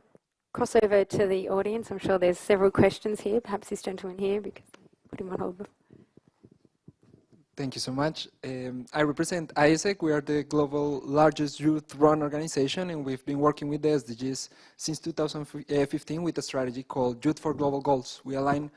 cross over to the audience. I'm sure there's several questions here. Perhaps this gentleman here, because I put him on hold. Thank you so much. I represent ISEC. We are the global largest youth-run organization, and we've been working with the SDGs since 2015 with a strategy called Youth for Global Goals. We align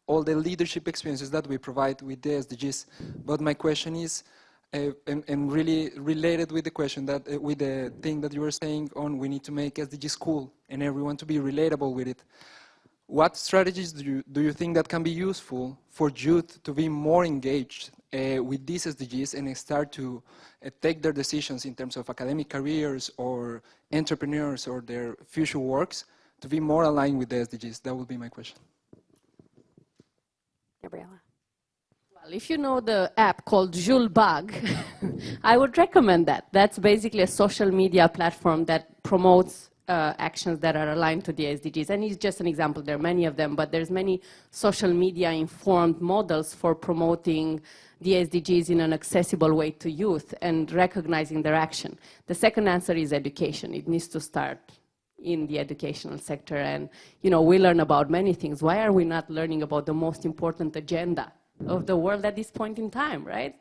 all the leadership experiences that we provide with the SDGs. But my question is, and really related with the question that, with the thing that you were saying on we need to make SDGs cool and everyone to be relatable with it. What strategies do you think that can be useful for youth to be more engaged with these SDGs and start to take their decisions in terms of academic careers or entrepreneurs or their future works to be more aligned with the SDGs? That would be my question. Gabriela. Well, if you know the app called Julebug, I would recommend that. That's basically a social media platform that promotes actions that are aligned to the SDGs. And it's just an example. There are many of them, but there's many social media informed models for promoting the SDGs in an accessible way to youth and recognizing their action. The second answer is education. It needs to start in the educational sector. And, you know, we learn about many things. Why are we not learning about the most important agenda of the world at this point in time, right?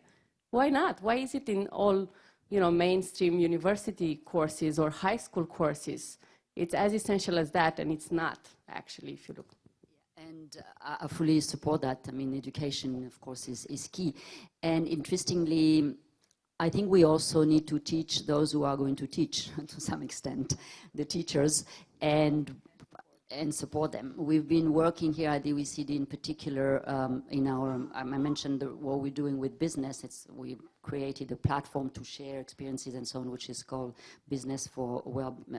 Why not? Why is it in all, you know, mainstream university courses or high school courses? It's as essential as that, and it's not, actually, if you look. And I fully support that. I mean, education, of course, is key. And interestingly, I think we also need to teach those who are going to teach, to some extent, the teachers, and support them. We've been working here at the OECD in particular in our, I mentioned what we're doing with business. We created a platform to share experiences and so on, which is called Business for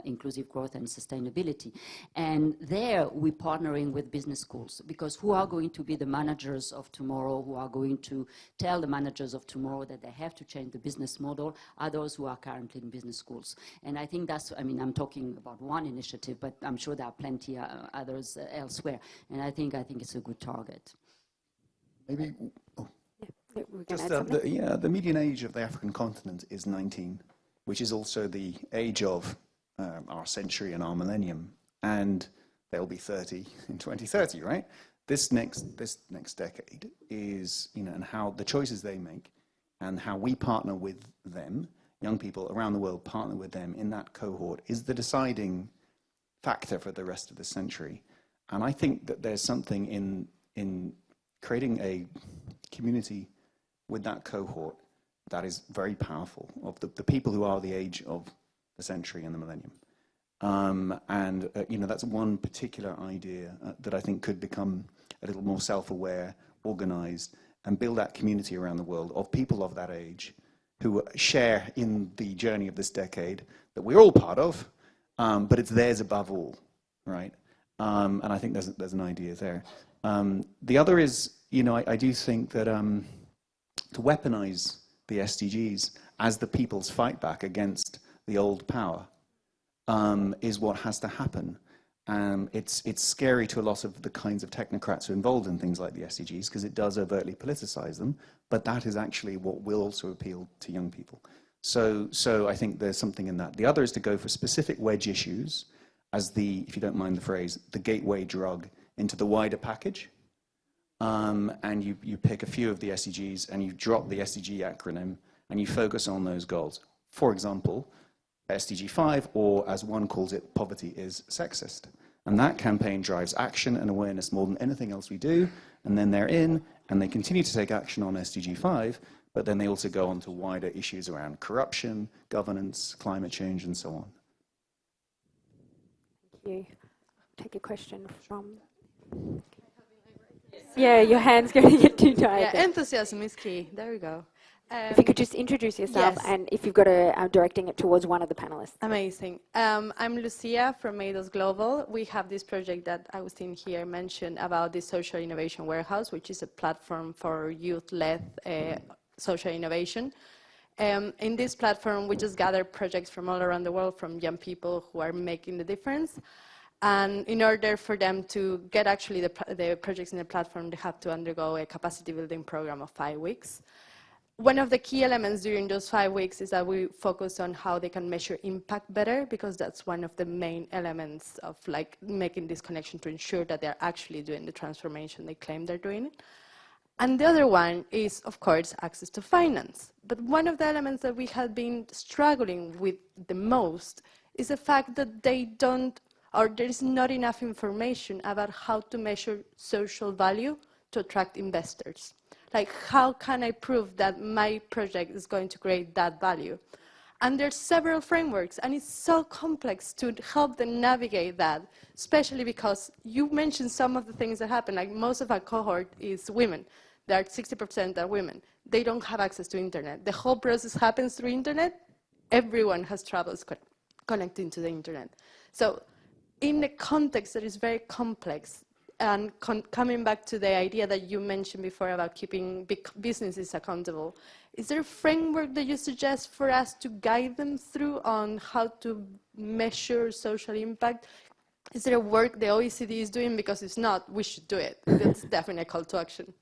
Inclusive Growth and Sustainability. And there we're partnering with business schools, because who are going to be the managers of tomorrow, who are going to tell the managers of tomorrow that they have to change the business model, are those who are currently in business schools. And I think that's, I mean, I'm talking about one initiative, but I'm sure there are plenty others elsewhere. And I think it's a good target. Maybe, Just the median age of the African continent is 19, which is also the age of our century and our millennium, and they'll be 30 in 2030, right? This next decade is, you know, and how the choices they make and how we partner with them, young people around the world partner with them in that cohort, is the deciding factor for the rest of the century. And I think that there's something in creating a community with that cohort that is very powerful, of the people who are the age of the century and the millennium. You know, that's one particular idea that I think could become a little more self-aware, organized, and build that community around the world of people of that age who share in the journey of this decade that we're all part of, but it's theirs above all, right? And I think there's an idea there. The other is, you know, I do think that to weaponize the SDGs as the people's fight back against the old power is what has to happen. It's scary to a lot of the kinds of technocrats who are involved in things like the SDGs because it does overtly politicize them, but that is actually what will also appeal to young people. So I think there's something in that. The other is to go for specific wedge issues as the, if you don't mind the phrase, the gateway drug into the wider package. And you pick a few of the SDGs and you drop the SDG acronym and you focus on those goals. For example, SDG 5, or as one calls it, poverty is sexist. And that campaign drives action and awareness more than anything else we do. And then they're in, and they continue to take action on SDG 5, but then they also go on to wider issues around corruption, governance, climate change, and so on. Thank you. Take a question from... Yeah, your hand's going to get too tired. Yeah, enthusiasm is key. There we go. If you could just introduce yourself, yes. and if you've got directing it towards one of the panelists. Amazing. I'm Lucia from Meidos Global. We have this project that Agustin here mentioned about the Social Innovation Warehouse, which is a platform for youth-led social innovation. In this platform, we just gather projects from all around the world, from young people who are making the difference. And in order for them to get actually the projects in the platform, they have to undergo a capacity building program of 5 weeks. One of the key elements during those 5 weeks is that we focus on how they can measure impact better, because that's one of the main elements of like making this connection to ensure that they're actually doing the transformation they claim they're doing. And the other one is, of course, access to finance. But one of the elements that we have been struggling with the most is the fact that they don't, or there is not enough information about how to measure social value to attract investors. Like, how can I prove that my project is going to create that value? And there's several frameworks, and it's so complex to help them navigate that, especially because you mentioned some of the things that happen. Like, most of our cohort is women. There are 60% are women. They don't have access to internet. The whole process happens through internet. Everyone has troubles connecting to the internet. So in a context that is very complex, and coming back to the idea that you mentioned before about keeping big businesses accountable, is there a framework that you suggest for us to guide them through on how to measure social impact? Is there a work the OECD is doing? Because if not, we should do it. That's definitely a call to action.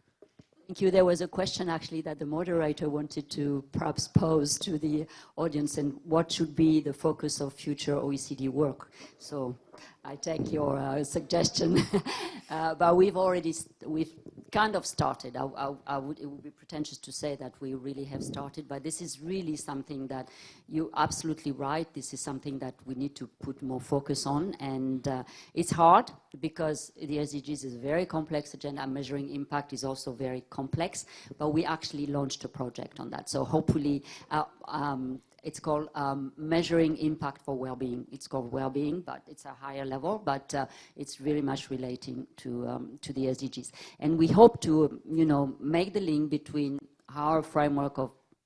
Thank you. There was a question actually that the moderator wanted to perhaps pose to the audience, and what should be the focus of future OECD work. So I take your suggestion, but we've kind of started. It would be pretentious to say that we really have started, but this is really something that you're absolutely right. This is something that we need to put more focus on, and it's hard because the SDGs is a very complex agenda. Measuring impact is also very complex, but we actually launched a project on that. So hopefully, it's called Measuring Impact for Wellbeing. It's called Wellbeing, but it's a higher level, but it's very much relating to the SDGs. And we hope to, make the link between our framework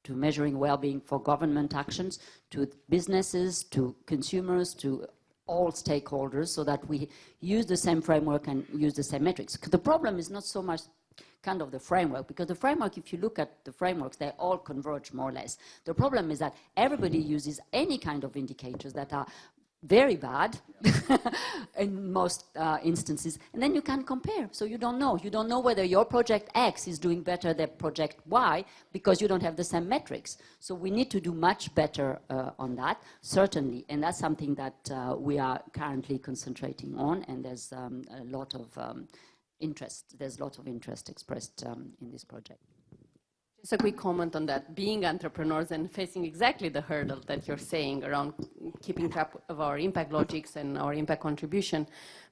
to measuring well-being for government actions, to businesses, to consumers, to all stakeholders, so that we use the same framework and use the same metrics. The problem is not so much kind of the framework, because the framework, if you look at the frameworks, they all converge more or less. The problem is that everybody uses any kind of indicators that are very bad in most instances, and then you can't compare. So you don't know whether your project X is doing better than project Y, because you don't have the same metrics. So we need to do much better on that, certainly, and that's something that we are currently concentrating on, and there's a lot of interest. There's a lot of interest expressed in this project. Just a quick comment on that. Being entrepreneurs and facing exactly the hurdle that you're saying around keeping track of our impact logics and our impact contribution,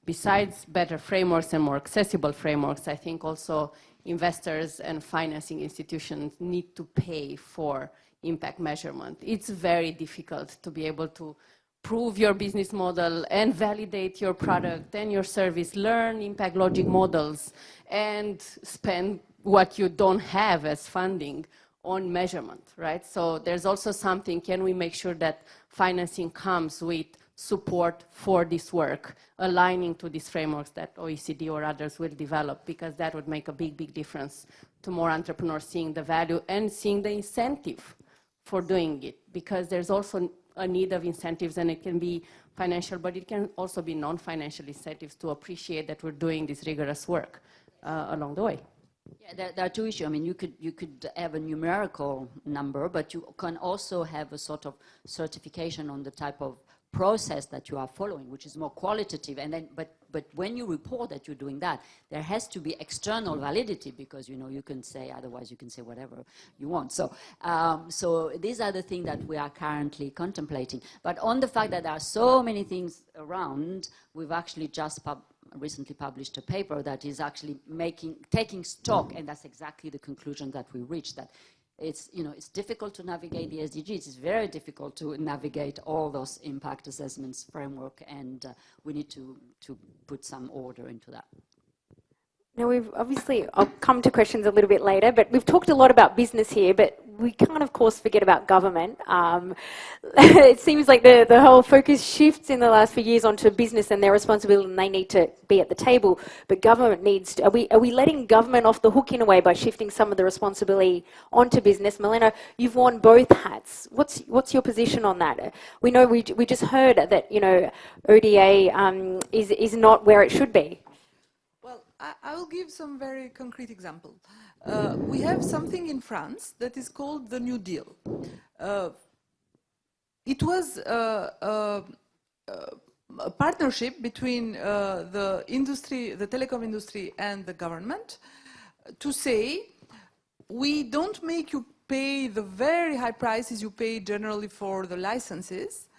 besides better frameworks and more accessible frameworks, I think also investors and financing institutions need to pay for impact measurement. It's very difficult to be able to prove your business model and validate your product and your service, learn impact logic models, and spend what you don't have as funding on measurement, right? So there's also something, can we make sure that financing comes with support for this work, aligning to these frameworks that OECD or others will develop, because that would make a big, big difference to more entrepreneurs seeing the value and seeing the incentive for doing it, because there's also a need of incentives, and it can be financial, but it can also be non-financial incentives to appreciate that we're doing this rigorous work along the way. Yeah, there are two issues. I mean, you could have a numerical number, but you can also have a sort of certification on the type of process that you are following, which is more qualitative. And then, but when you report that you're doing that, there has to be external validity, because you can say, otherwise you can say whatever you want. So so these are the things that we are currently contemplating. But on the fact that there are so many things around, we've actually just recently published a paper that is actually taking stock, and that's exactly the conclusion that we reached, that it's difficult to navigate the SDGs. It's very difficult to navigate all those impact assessments framework, and we need to put some order into that. Now, I'll come to questions a little bit later, but we've talked a lot about business here, but we can't, of course, forget about government. It seems like the whole focus shifts in the last few years onto business and their responsibility, and they need to be at the table, but government needs to, are we letting government off the hook in a way by shifting some of the responsibility onto business? Milena, you've worn both hats. What's your position on that? We know we just heard that, ODA is not where it should be. I will give some very concrete example. We have something in France that is called the New Deal. It was a partnership between the industry, the telecom industry, and the government to say, we don't make you pay the very high prices you pay generally for the licenses,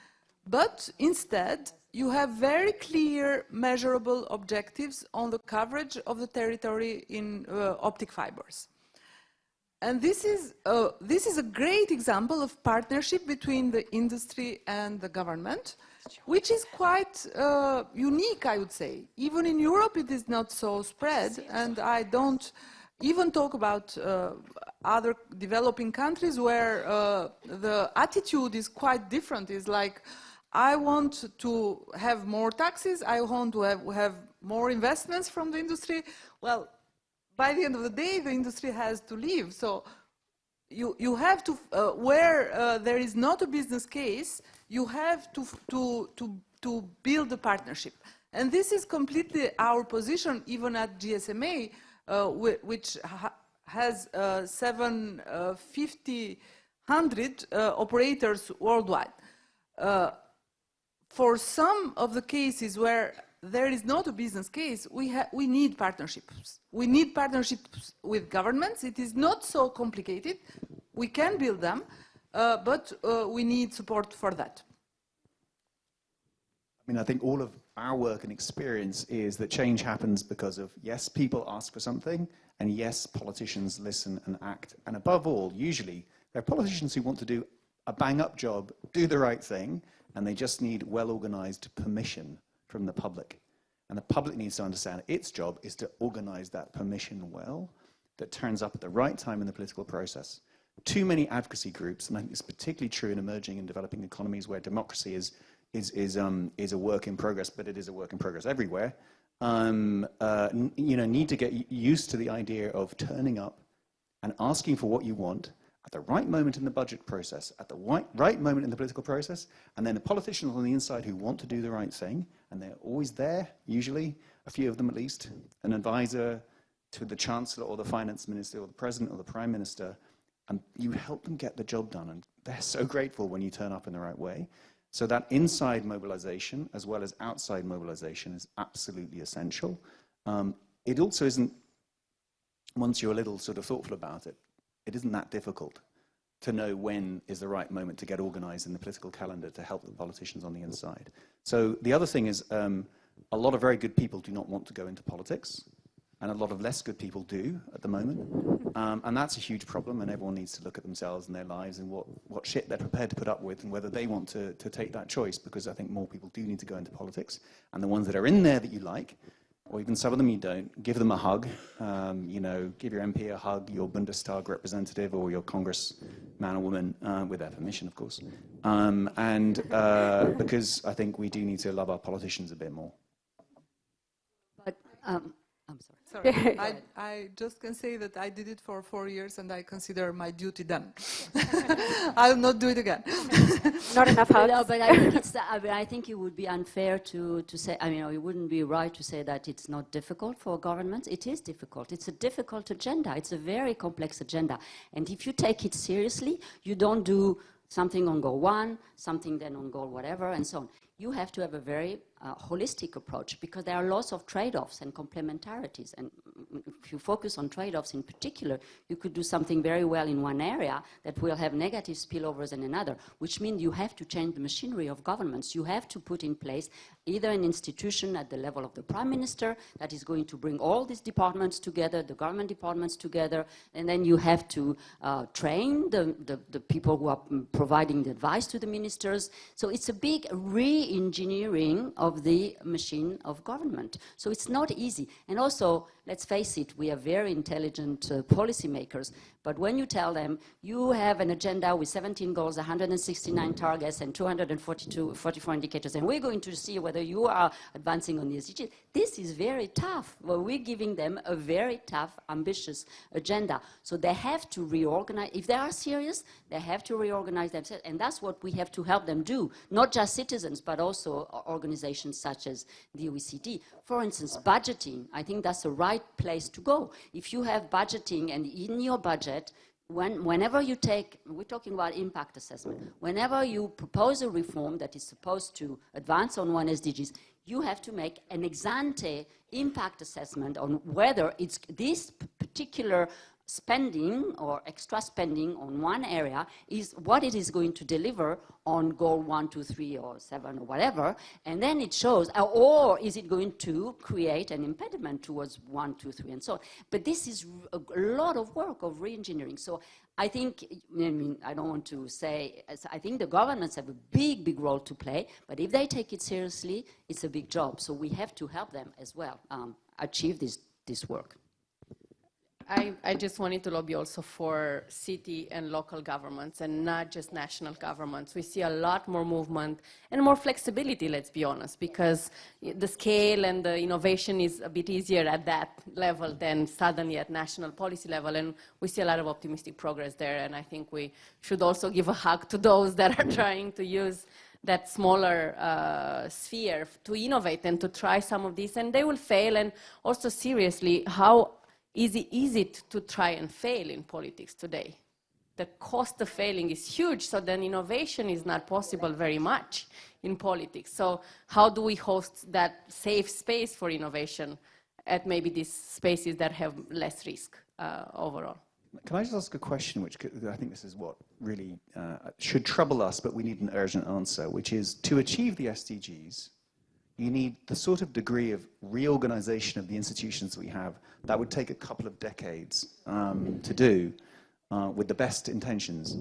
but instead you have very clear, measurable objectives on the coverage of the territory in optic fibers. And this is a great example of partnership between the industry and the government, which is quite unique, I would say. Even in Europe, it is not so spread, and I don't even talk about other developing countries where the attitude is quite different. It's like, I want to have more taxes, I want to have more investments from the industry. Well, by the end of the day, the industry has to live. So you have to, where there is not a business case, you have to build a partnership. And this is completely our position, even at GSMA, which has 750 operators worldwide. For some of the cases where there is not a business case, we need partnerships. We need partnerships with governments. It is not so complicated. We can build them, but we need support for that. I mean, I think all of our work and experience is that change happens because of, yes, people ask for something, and yes, politicians listen and act. And above all, usually, there are politicians who want to do a bang-up job, do the right thing, and they just need well-organized permission from the public. And the public needs to understand its job is to organize that permission well, that turns up at the right time in the political process. Too many advocacy groups, and I think it's particularly true in emerging and developing economies where democracy is a work in progress, but it is a work in progress everywhere, need to get used to the idea of turning up and asking for what you want at the right moment in the budget process, at the right moment in the political process, and then the politicians on the inside who want to do the right thing, and they're always there, usually, a few of them at least, an advisor to the chancellor or the finance minister or the president or the prime minister, and you help them get the job done, and they're so grateful when you turn up in the right way. So that inside mobilization as well as outside mobilization is absolutely essential. It also isn't, once you're a little sort of thoughtful about it, it isn't that difficult to know when is the right moment to get organized in the political calendar to help the politicians on the inside. So the other thing is a lot of very good people do not want to go into politics, and a lot of less good people do at the moment. And that's a huge problem, and everyone needs to look at themselves and their lives and what shit they're prepared to put up with and whether they want to take that choice, because I think more people do need to go into politics. And the ones that are in there that you like, or even some of them you don't, give them a hug. Give your MP a hug, your Bundestag representative or your congressman or woman, with their permission, of course. Because I think we do need to love our politicians a bit more. But I'm sorry. Sorry, I just can say that I did it for 4 years and I consider my duty done. I'll not do it again. Not enough hugs. No, but I think I think it would be unfair to say. I mean, it wouldn't be right to say that it's not difficult for governments. It is difficult. It's a difficult agenda. It's a very complex agenda. And if you take it seriously, you don't do something on goal 1, something then on goal whatever, and so on. You have to have a very holistic approach, because there are lots of trade-offs and complementarities. And if you focus on trade-offs in particular, you could do something very well in one area that will have negative spillovers in another, which means you have to change the machinery of governments. You have to put in place either an institution at the level of the Prime Minister that is going to bring all these departments together, the government departments together, and then you have to train the people who are providing the advice to the ministers. So it's a big re-engineering of the machine of government. So it's not easy. And also, let's face it, we are very intelligent policymakers, but when you tell them you have an agenda with 17 goals, 169 targets, and 244 indicators, and we're going to see whether you are advancing on the SDGs, this is very tough. Well, we're giving them a very tough, ambitious agenda. So they have to reorganize. If they are serious, they have to reorganize themselves, and that's what we have to help them do, not just citizens, but also organizations such as the OECD. For instance, budgeting, I think that's the right place to go. If you have budgeting, and in your budget, whenever you take, we're talking about impact assessment, whenever you propose a reform that is supposed to advance on one SDGs, you have to make an ex-ante impact assessment on whether it's this particular spending or extra spending on one area is what it is going to deliver on goal 1, 2, 3, or 7, or whatever, and then it shows, or is it going to create an impediment towards 1, 2, 3, and so on. But this is a lot of work of re-engineering. So I think, I mean, I don't want to say, I think the governments have a big, big role to play, but if they take it seriously, it's a big job. So we have to help them as well achieve this work. I just wanted to lobby also for city and local governments and not just national governments. We see a lot more movement and more flexibility, let's be honest, because the scale and the innovation is a bit easier at that level than suddenly at national policy level, and we see a lot of optimistic progress there, and I think we should also give a hug to those that are trying to use that smaller sphere to innovate and to try some of these, and they will fail. And also seriously, how easy is it to try and fail in politics today? The cost of failing is huge, so then innovation is not possible very much in politics. So how do we host that safe space for innovation at maybe these spaces that have less risk overall? Can I just ask a question, which I think this is what really should trouble us, but we need an urgent answer, which is, to achieve the SDGs, you need the sort of degree of reorganization of the institutions we have that would take a couple of decades to do with the best intentions.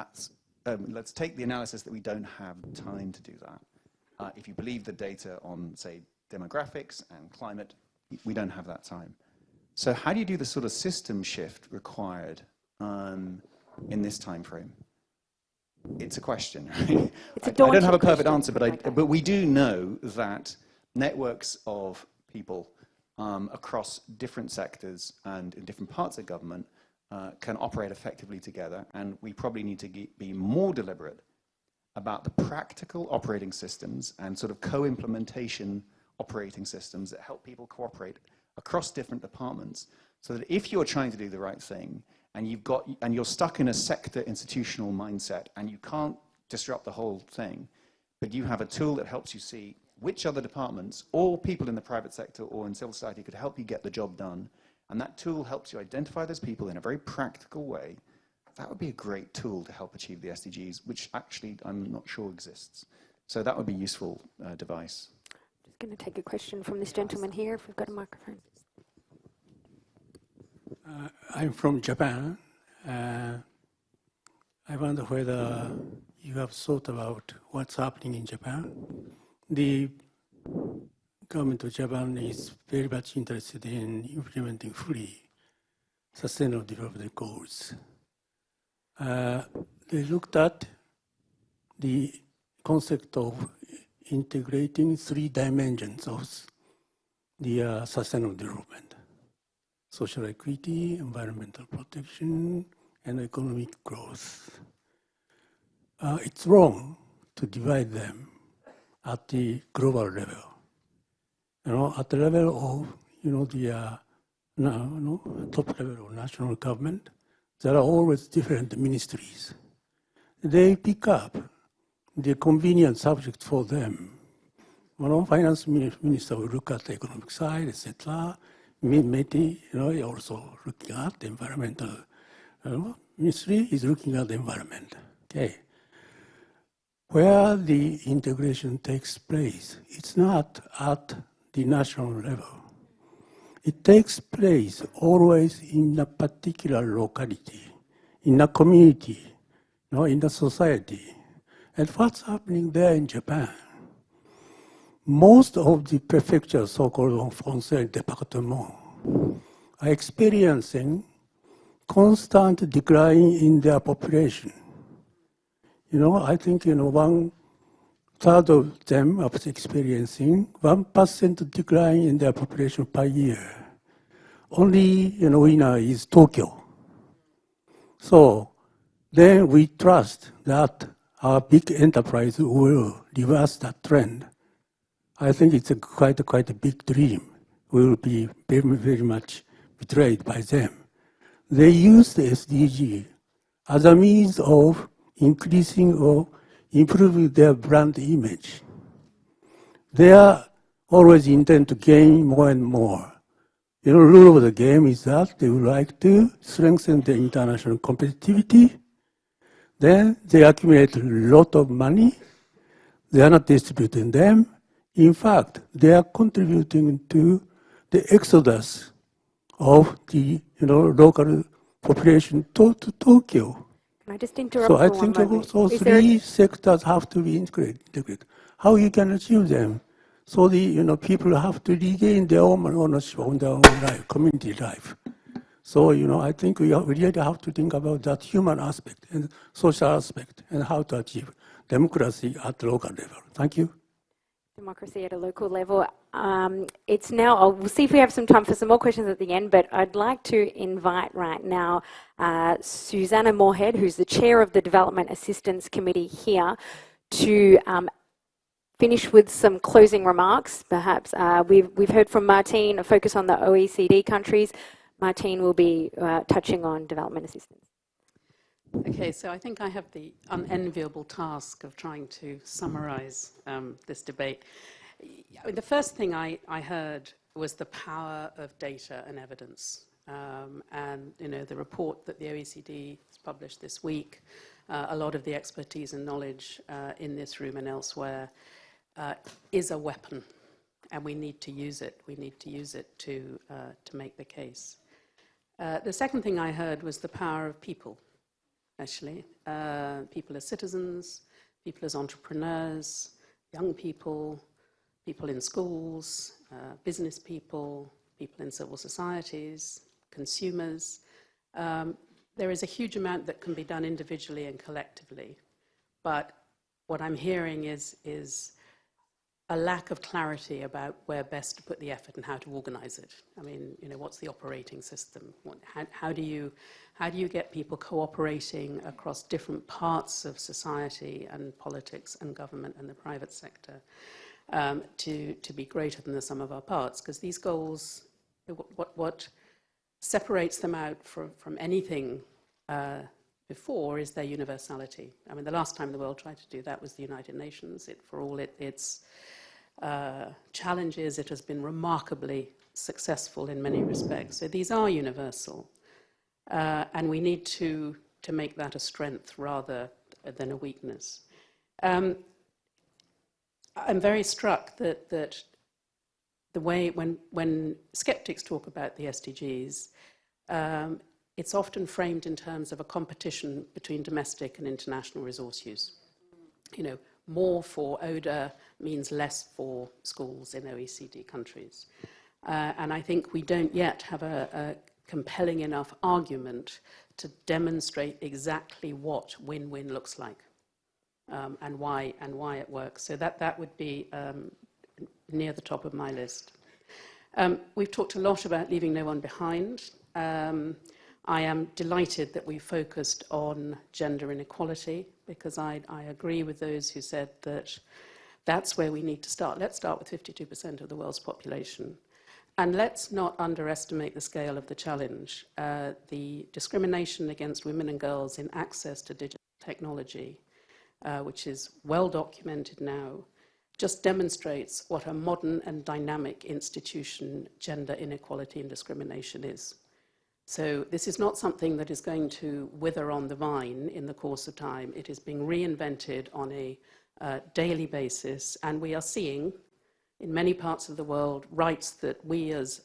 Let's take the analysis that we don't have time to do that. If you believe the data on, say, demographics and climate, we don't have that time. So how do you do the sort of system shift required in this time frame? It's a question, right? I don't have a perfect answer, but we do know that networks of people across different sectors and in different parts of government can operate effectively together, and we probably need to be more deliberate about the practical operating systems and sort of co-implementation operating systems that help people cooperate across different departments, so that if you're trying to do the right thing and you're stuck in a sector institutional mindset and you can't disrupt the whole thing, but you have a tool that helps you see which other departments or people in the private sector or in civil society could help you get the job done, and that tool helps you identify those people in a very practical way, that would be a great tool to help achieve the SDGs, which actually I'm not sure exists. So that would be a useful device. Just going to take a question from this gentleman here, if we've got a microphone. I'm from Japan. I wonder whether you have thought about what's happening in Japan. The government of Japan is very much interested in implementing fully sustainable development goals. They looked at the concept of integrating 3 dimensions of the sustainable development, social equity, environmental protection, and economic growth. It's wrong to divide them at the global level. At the level of the top level of national government, there are always different ministries. They pick up the convenient subject for them. Finance minister will look at the economic side, etc. METI, also looking at the environmental. Ministry is looking at the environment. Okay. Where the integration takes place, it's not at the national level. It takes place always in a particular locality, in a community, in the society. And what's happening there in Japan? Most of the prefectures, so-called en français départements, are experiencing constant decline in their population. I think 1/3 of them are experiencing 1% decline in their population per year. Only winner is Tokyo. So then we trust that our big enterprise will reverse that trend. I think it's quite a big dream. We will be very, very much betrayed by them. They use the SDG as a means of increasing or improving their brand image. They are always intend to gain more and more. Rule of the game is that they would like to strengthen the international competitivity. Then they accumulate a lot of money. They are not distributing them. In fact, they are contributing to the exodus of the local population to Tokyo. Can I just interrupt So I for think one moment? also Is there three sectors have to be integrated. How you can achieve them? So the people have to regain their own ownership on their own life, community life. So I think we really have to think about that human aspect and social aspect and how to achieve democracy at the local level. Thank you. democracy at a local level? It's now, we'll see if we have some time for some more questions at the end, but I'd like to invite right now Susanna Moorhead, who's the chair of the Development Assistance Committee here, to finish with some closing remarks. Perhaps we've heard from Martine, a focus on the OECD countries. Martine will be touching on development assistance. Okay, so I think I have the unenviable task of trying to summarize this debate. The first thing I heard was the power of data and evidence. And, the report that the OECD has published this week, a lot of the expertise and knowledge in this room and elsewhere is a weapon, and we need to use it. We need to use it to make the case. The second thing I heard was the power of people. Actually, people as citizens, people as entrepreneurs, young people, people in schools, business people, people in civil societies, consumers. There is a huge amount that can be done individually and collectively, but what I'm hearing is a lack of clarity about where best to put the effort and how to organize it. I mean, what's the operating system? How do you get people cooperating across different parts of society and politics and government and the private sector to be greater than the sum of our parts? Because these goals, what separates them out from anything before is their universality. I mean, the last time the world tried to do that was the United Nations. For all its challenges, it has been remarkably successful in many respects. So these are universal. And we need to make that a strength rather than a weakness. I'm very struck that the way when skeptics talk about the SDGs, it's often framed in terms of a competition between domestic and international resource use. More for ODA means less for schools in OECD countries. And I think we don't yet have a compelling enough argument to demonstrate exactly what win-win looks like and why it works. So that would be near the top of my list. We've talked a lot about leaving no one behind. I am delighted that we focused on gender inequality, because I agree with those who said that that's where we need to start. Let's start with 52% of the world's population. And let's not underestimate the scale of the challenge. The discrimination against women and girls in access to digital technology, which is well documented now, just demonstrates what a modern and dynamic institution gender inequality and discrimination is. So this is not something that is going to wither on the vine in the course of time. It is being reinvented on a daily basis, and we are seeing in many parts of the world rights that we as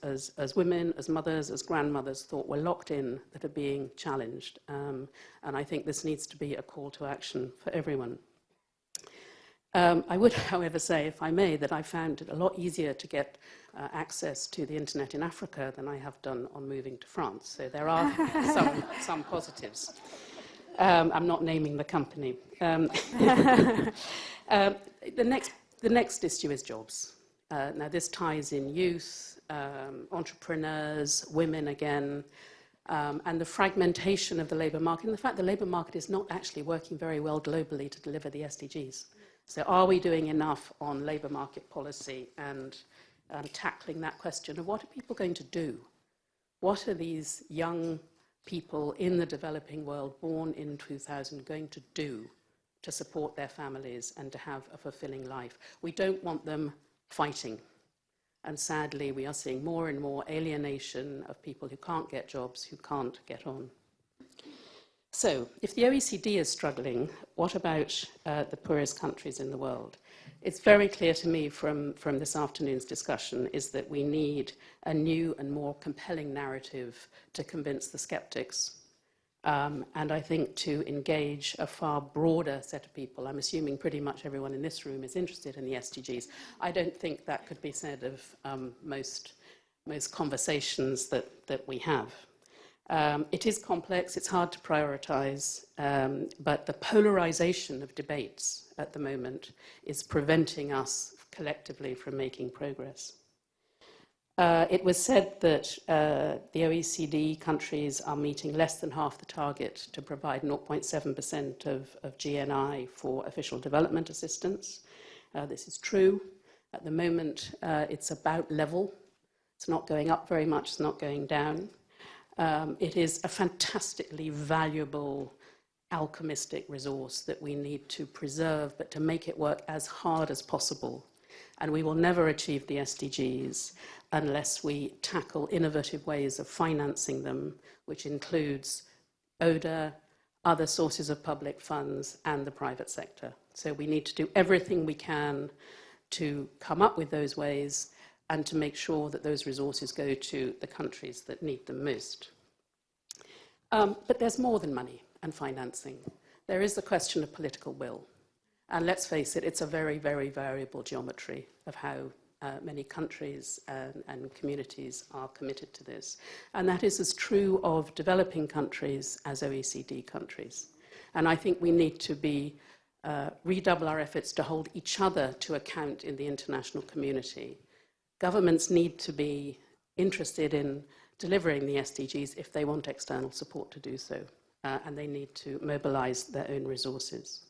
women, as mothers, as grandmothers thought were locked in that are being challenged. And I think this needs to be a call to action for everyone. I would, however, say, if I may, that I found it a lot easier to get access to the internet in Africa than I have done on moving to France. So there are some positives. I'm not naming the company. The next issue is jobs. Now, this ties in youth, entrepreneurs, women again, and the fragmentation of the labour market, and the fact the labour market is not actually working very well globally to deliver the SDGs. So are we doing enough on labour market policy and tackling that question of what are people going to do? What are these young people in the developing world born in 2000 going to do to support their families and to have a fulfilling life? We don't want them fighting. And sadly, we are seeing more and more alienation of people who can't get jobs, who can't get on. So, if the OECD is struggling, what about the poorest countries in the world? It's very clear to me from this afternoon's discussion is that we need a new and more compelling narrative to convince the skeptics. And I think to engage a far broader set of people. I'm assuming pretty much everyone in this room is interested in the SDGs. I don't think that could be said of most conversations that we have. It is complex, it's hard to prioritize, but the polarization of debates at the moment is preventing us collectively from making progress. It was said that the OECD countries are meeting less than half the target to provide 0.7% of GNI for official development assistance. This is true. At the moment, it's about level. It's not going up very much, it's not going down. It is a fantastically valuable alchemistic resource that we need to preserve, but to make it work as hard as possible. And we will never achieve the SDGs unless we tackle innovative ways of financing them, which includes ODA, other sources of public funds, and the private sector. So we need to do everything we can to come up with those ways and to make sure that those resources go to the countries that need them most. But there's more than money and financing. There is the question of political will. And let's face it, it's a very, very variable geometry of how many countries and communities are committed to this. And that is as true of developing countries as OECD countries. And I think we need to redouble our efforts to hold each other to account in the international community. Governments need to be interested in delivering the SDGs if they want external support to do so, and they need to mobilize their own resources.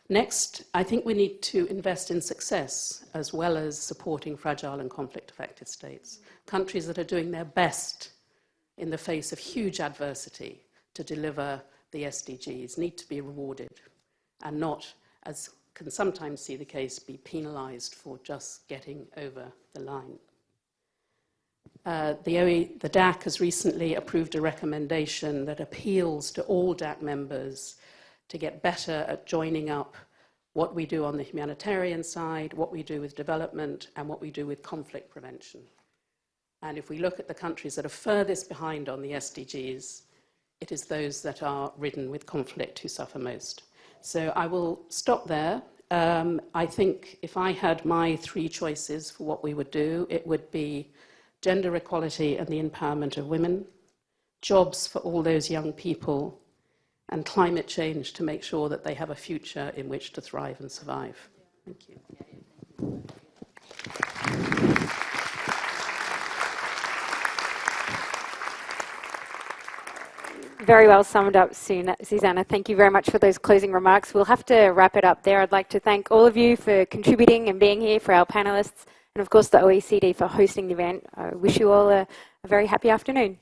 Next, I think we need to invest in success as well as supporting fragile and conflict-affected states. Countries that are doing their best in the face of huge adversity to deliver the SDGs need to be rewarded and not, as can sometimes see the case, be penalized for just getting over the line. The DAC has recently approved a recommendation that appeals to all DAC members to get better at joining up what we do on the humanitarian side, what we do with development, and what we do with conflict prevention. And if we look at the countries that are furthest behind on the SDGs, it is those that are ridden with conflict who suffer most. So I will stop there. I think if I had my three choices for what we would do, it would be gender equality and the empowerment of women, jobs for all those young people, and climate change to make sure that they have a future in which to thrive and survive. Thank you. Very well summed up, Susanna. Thank you very much for those closing remarks. We'll have to wrap it up there. I'd like to thank all of you for contributing and being here, for our panelists, and of course the OECD for hosting the event. I wish you all a very happy afternoon.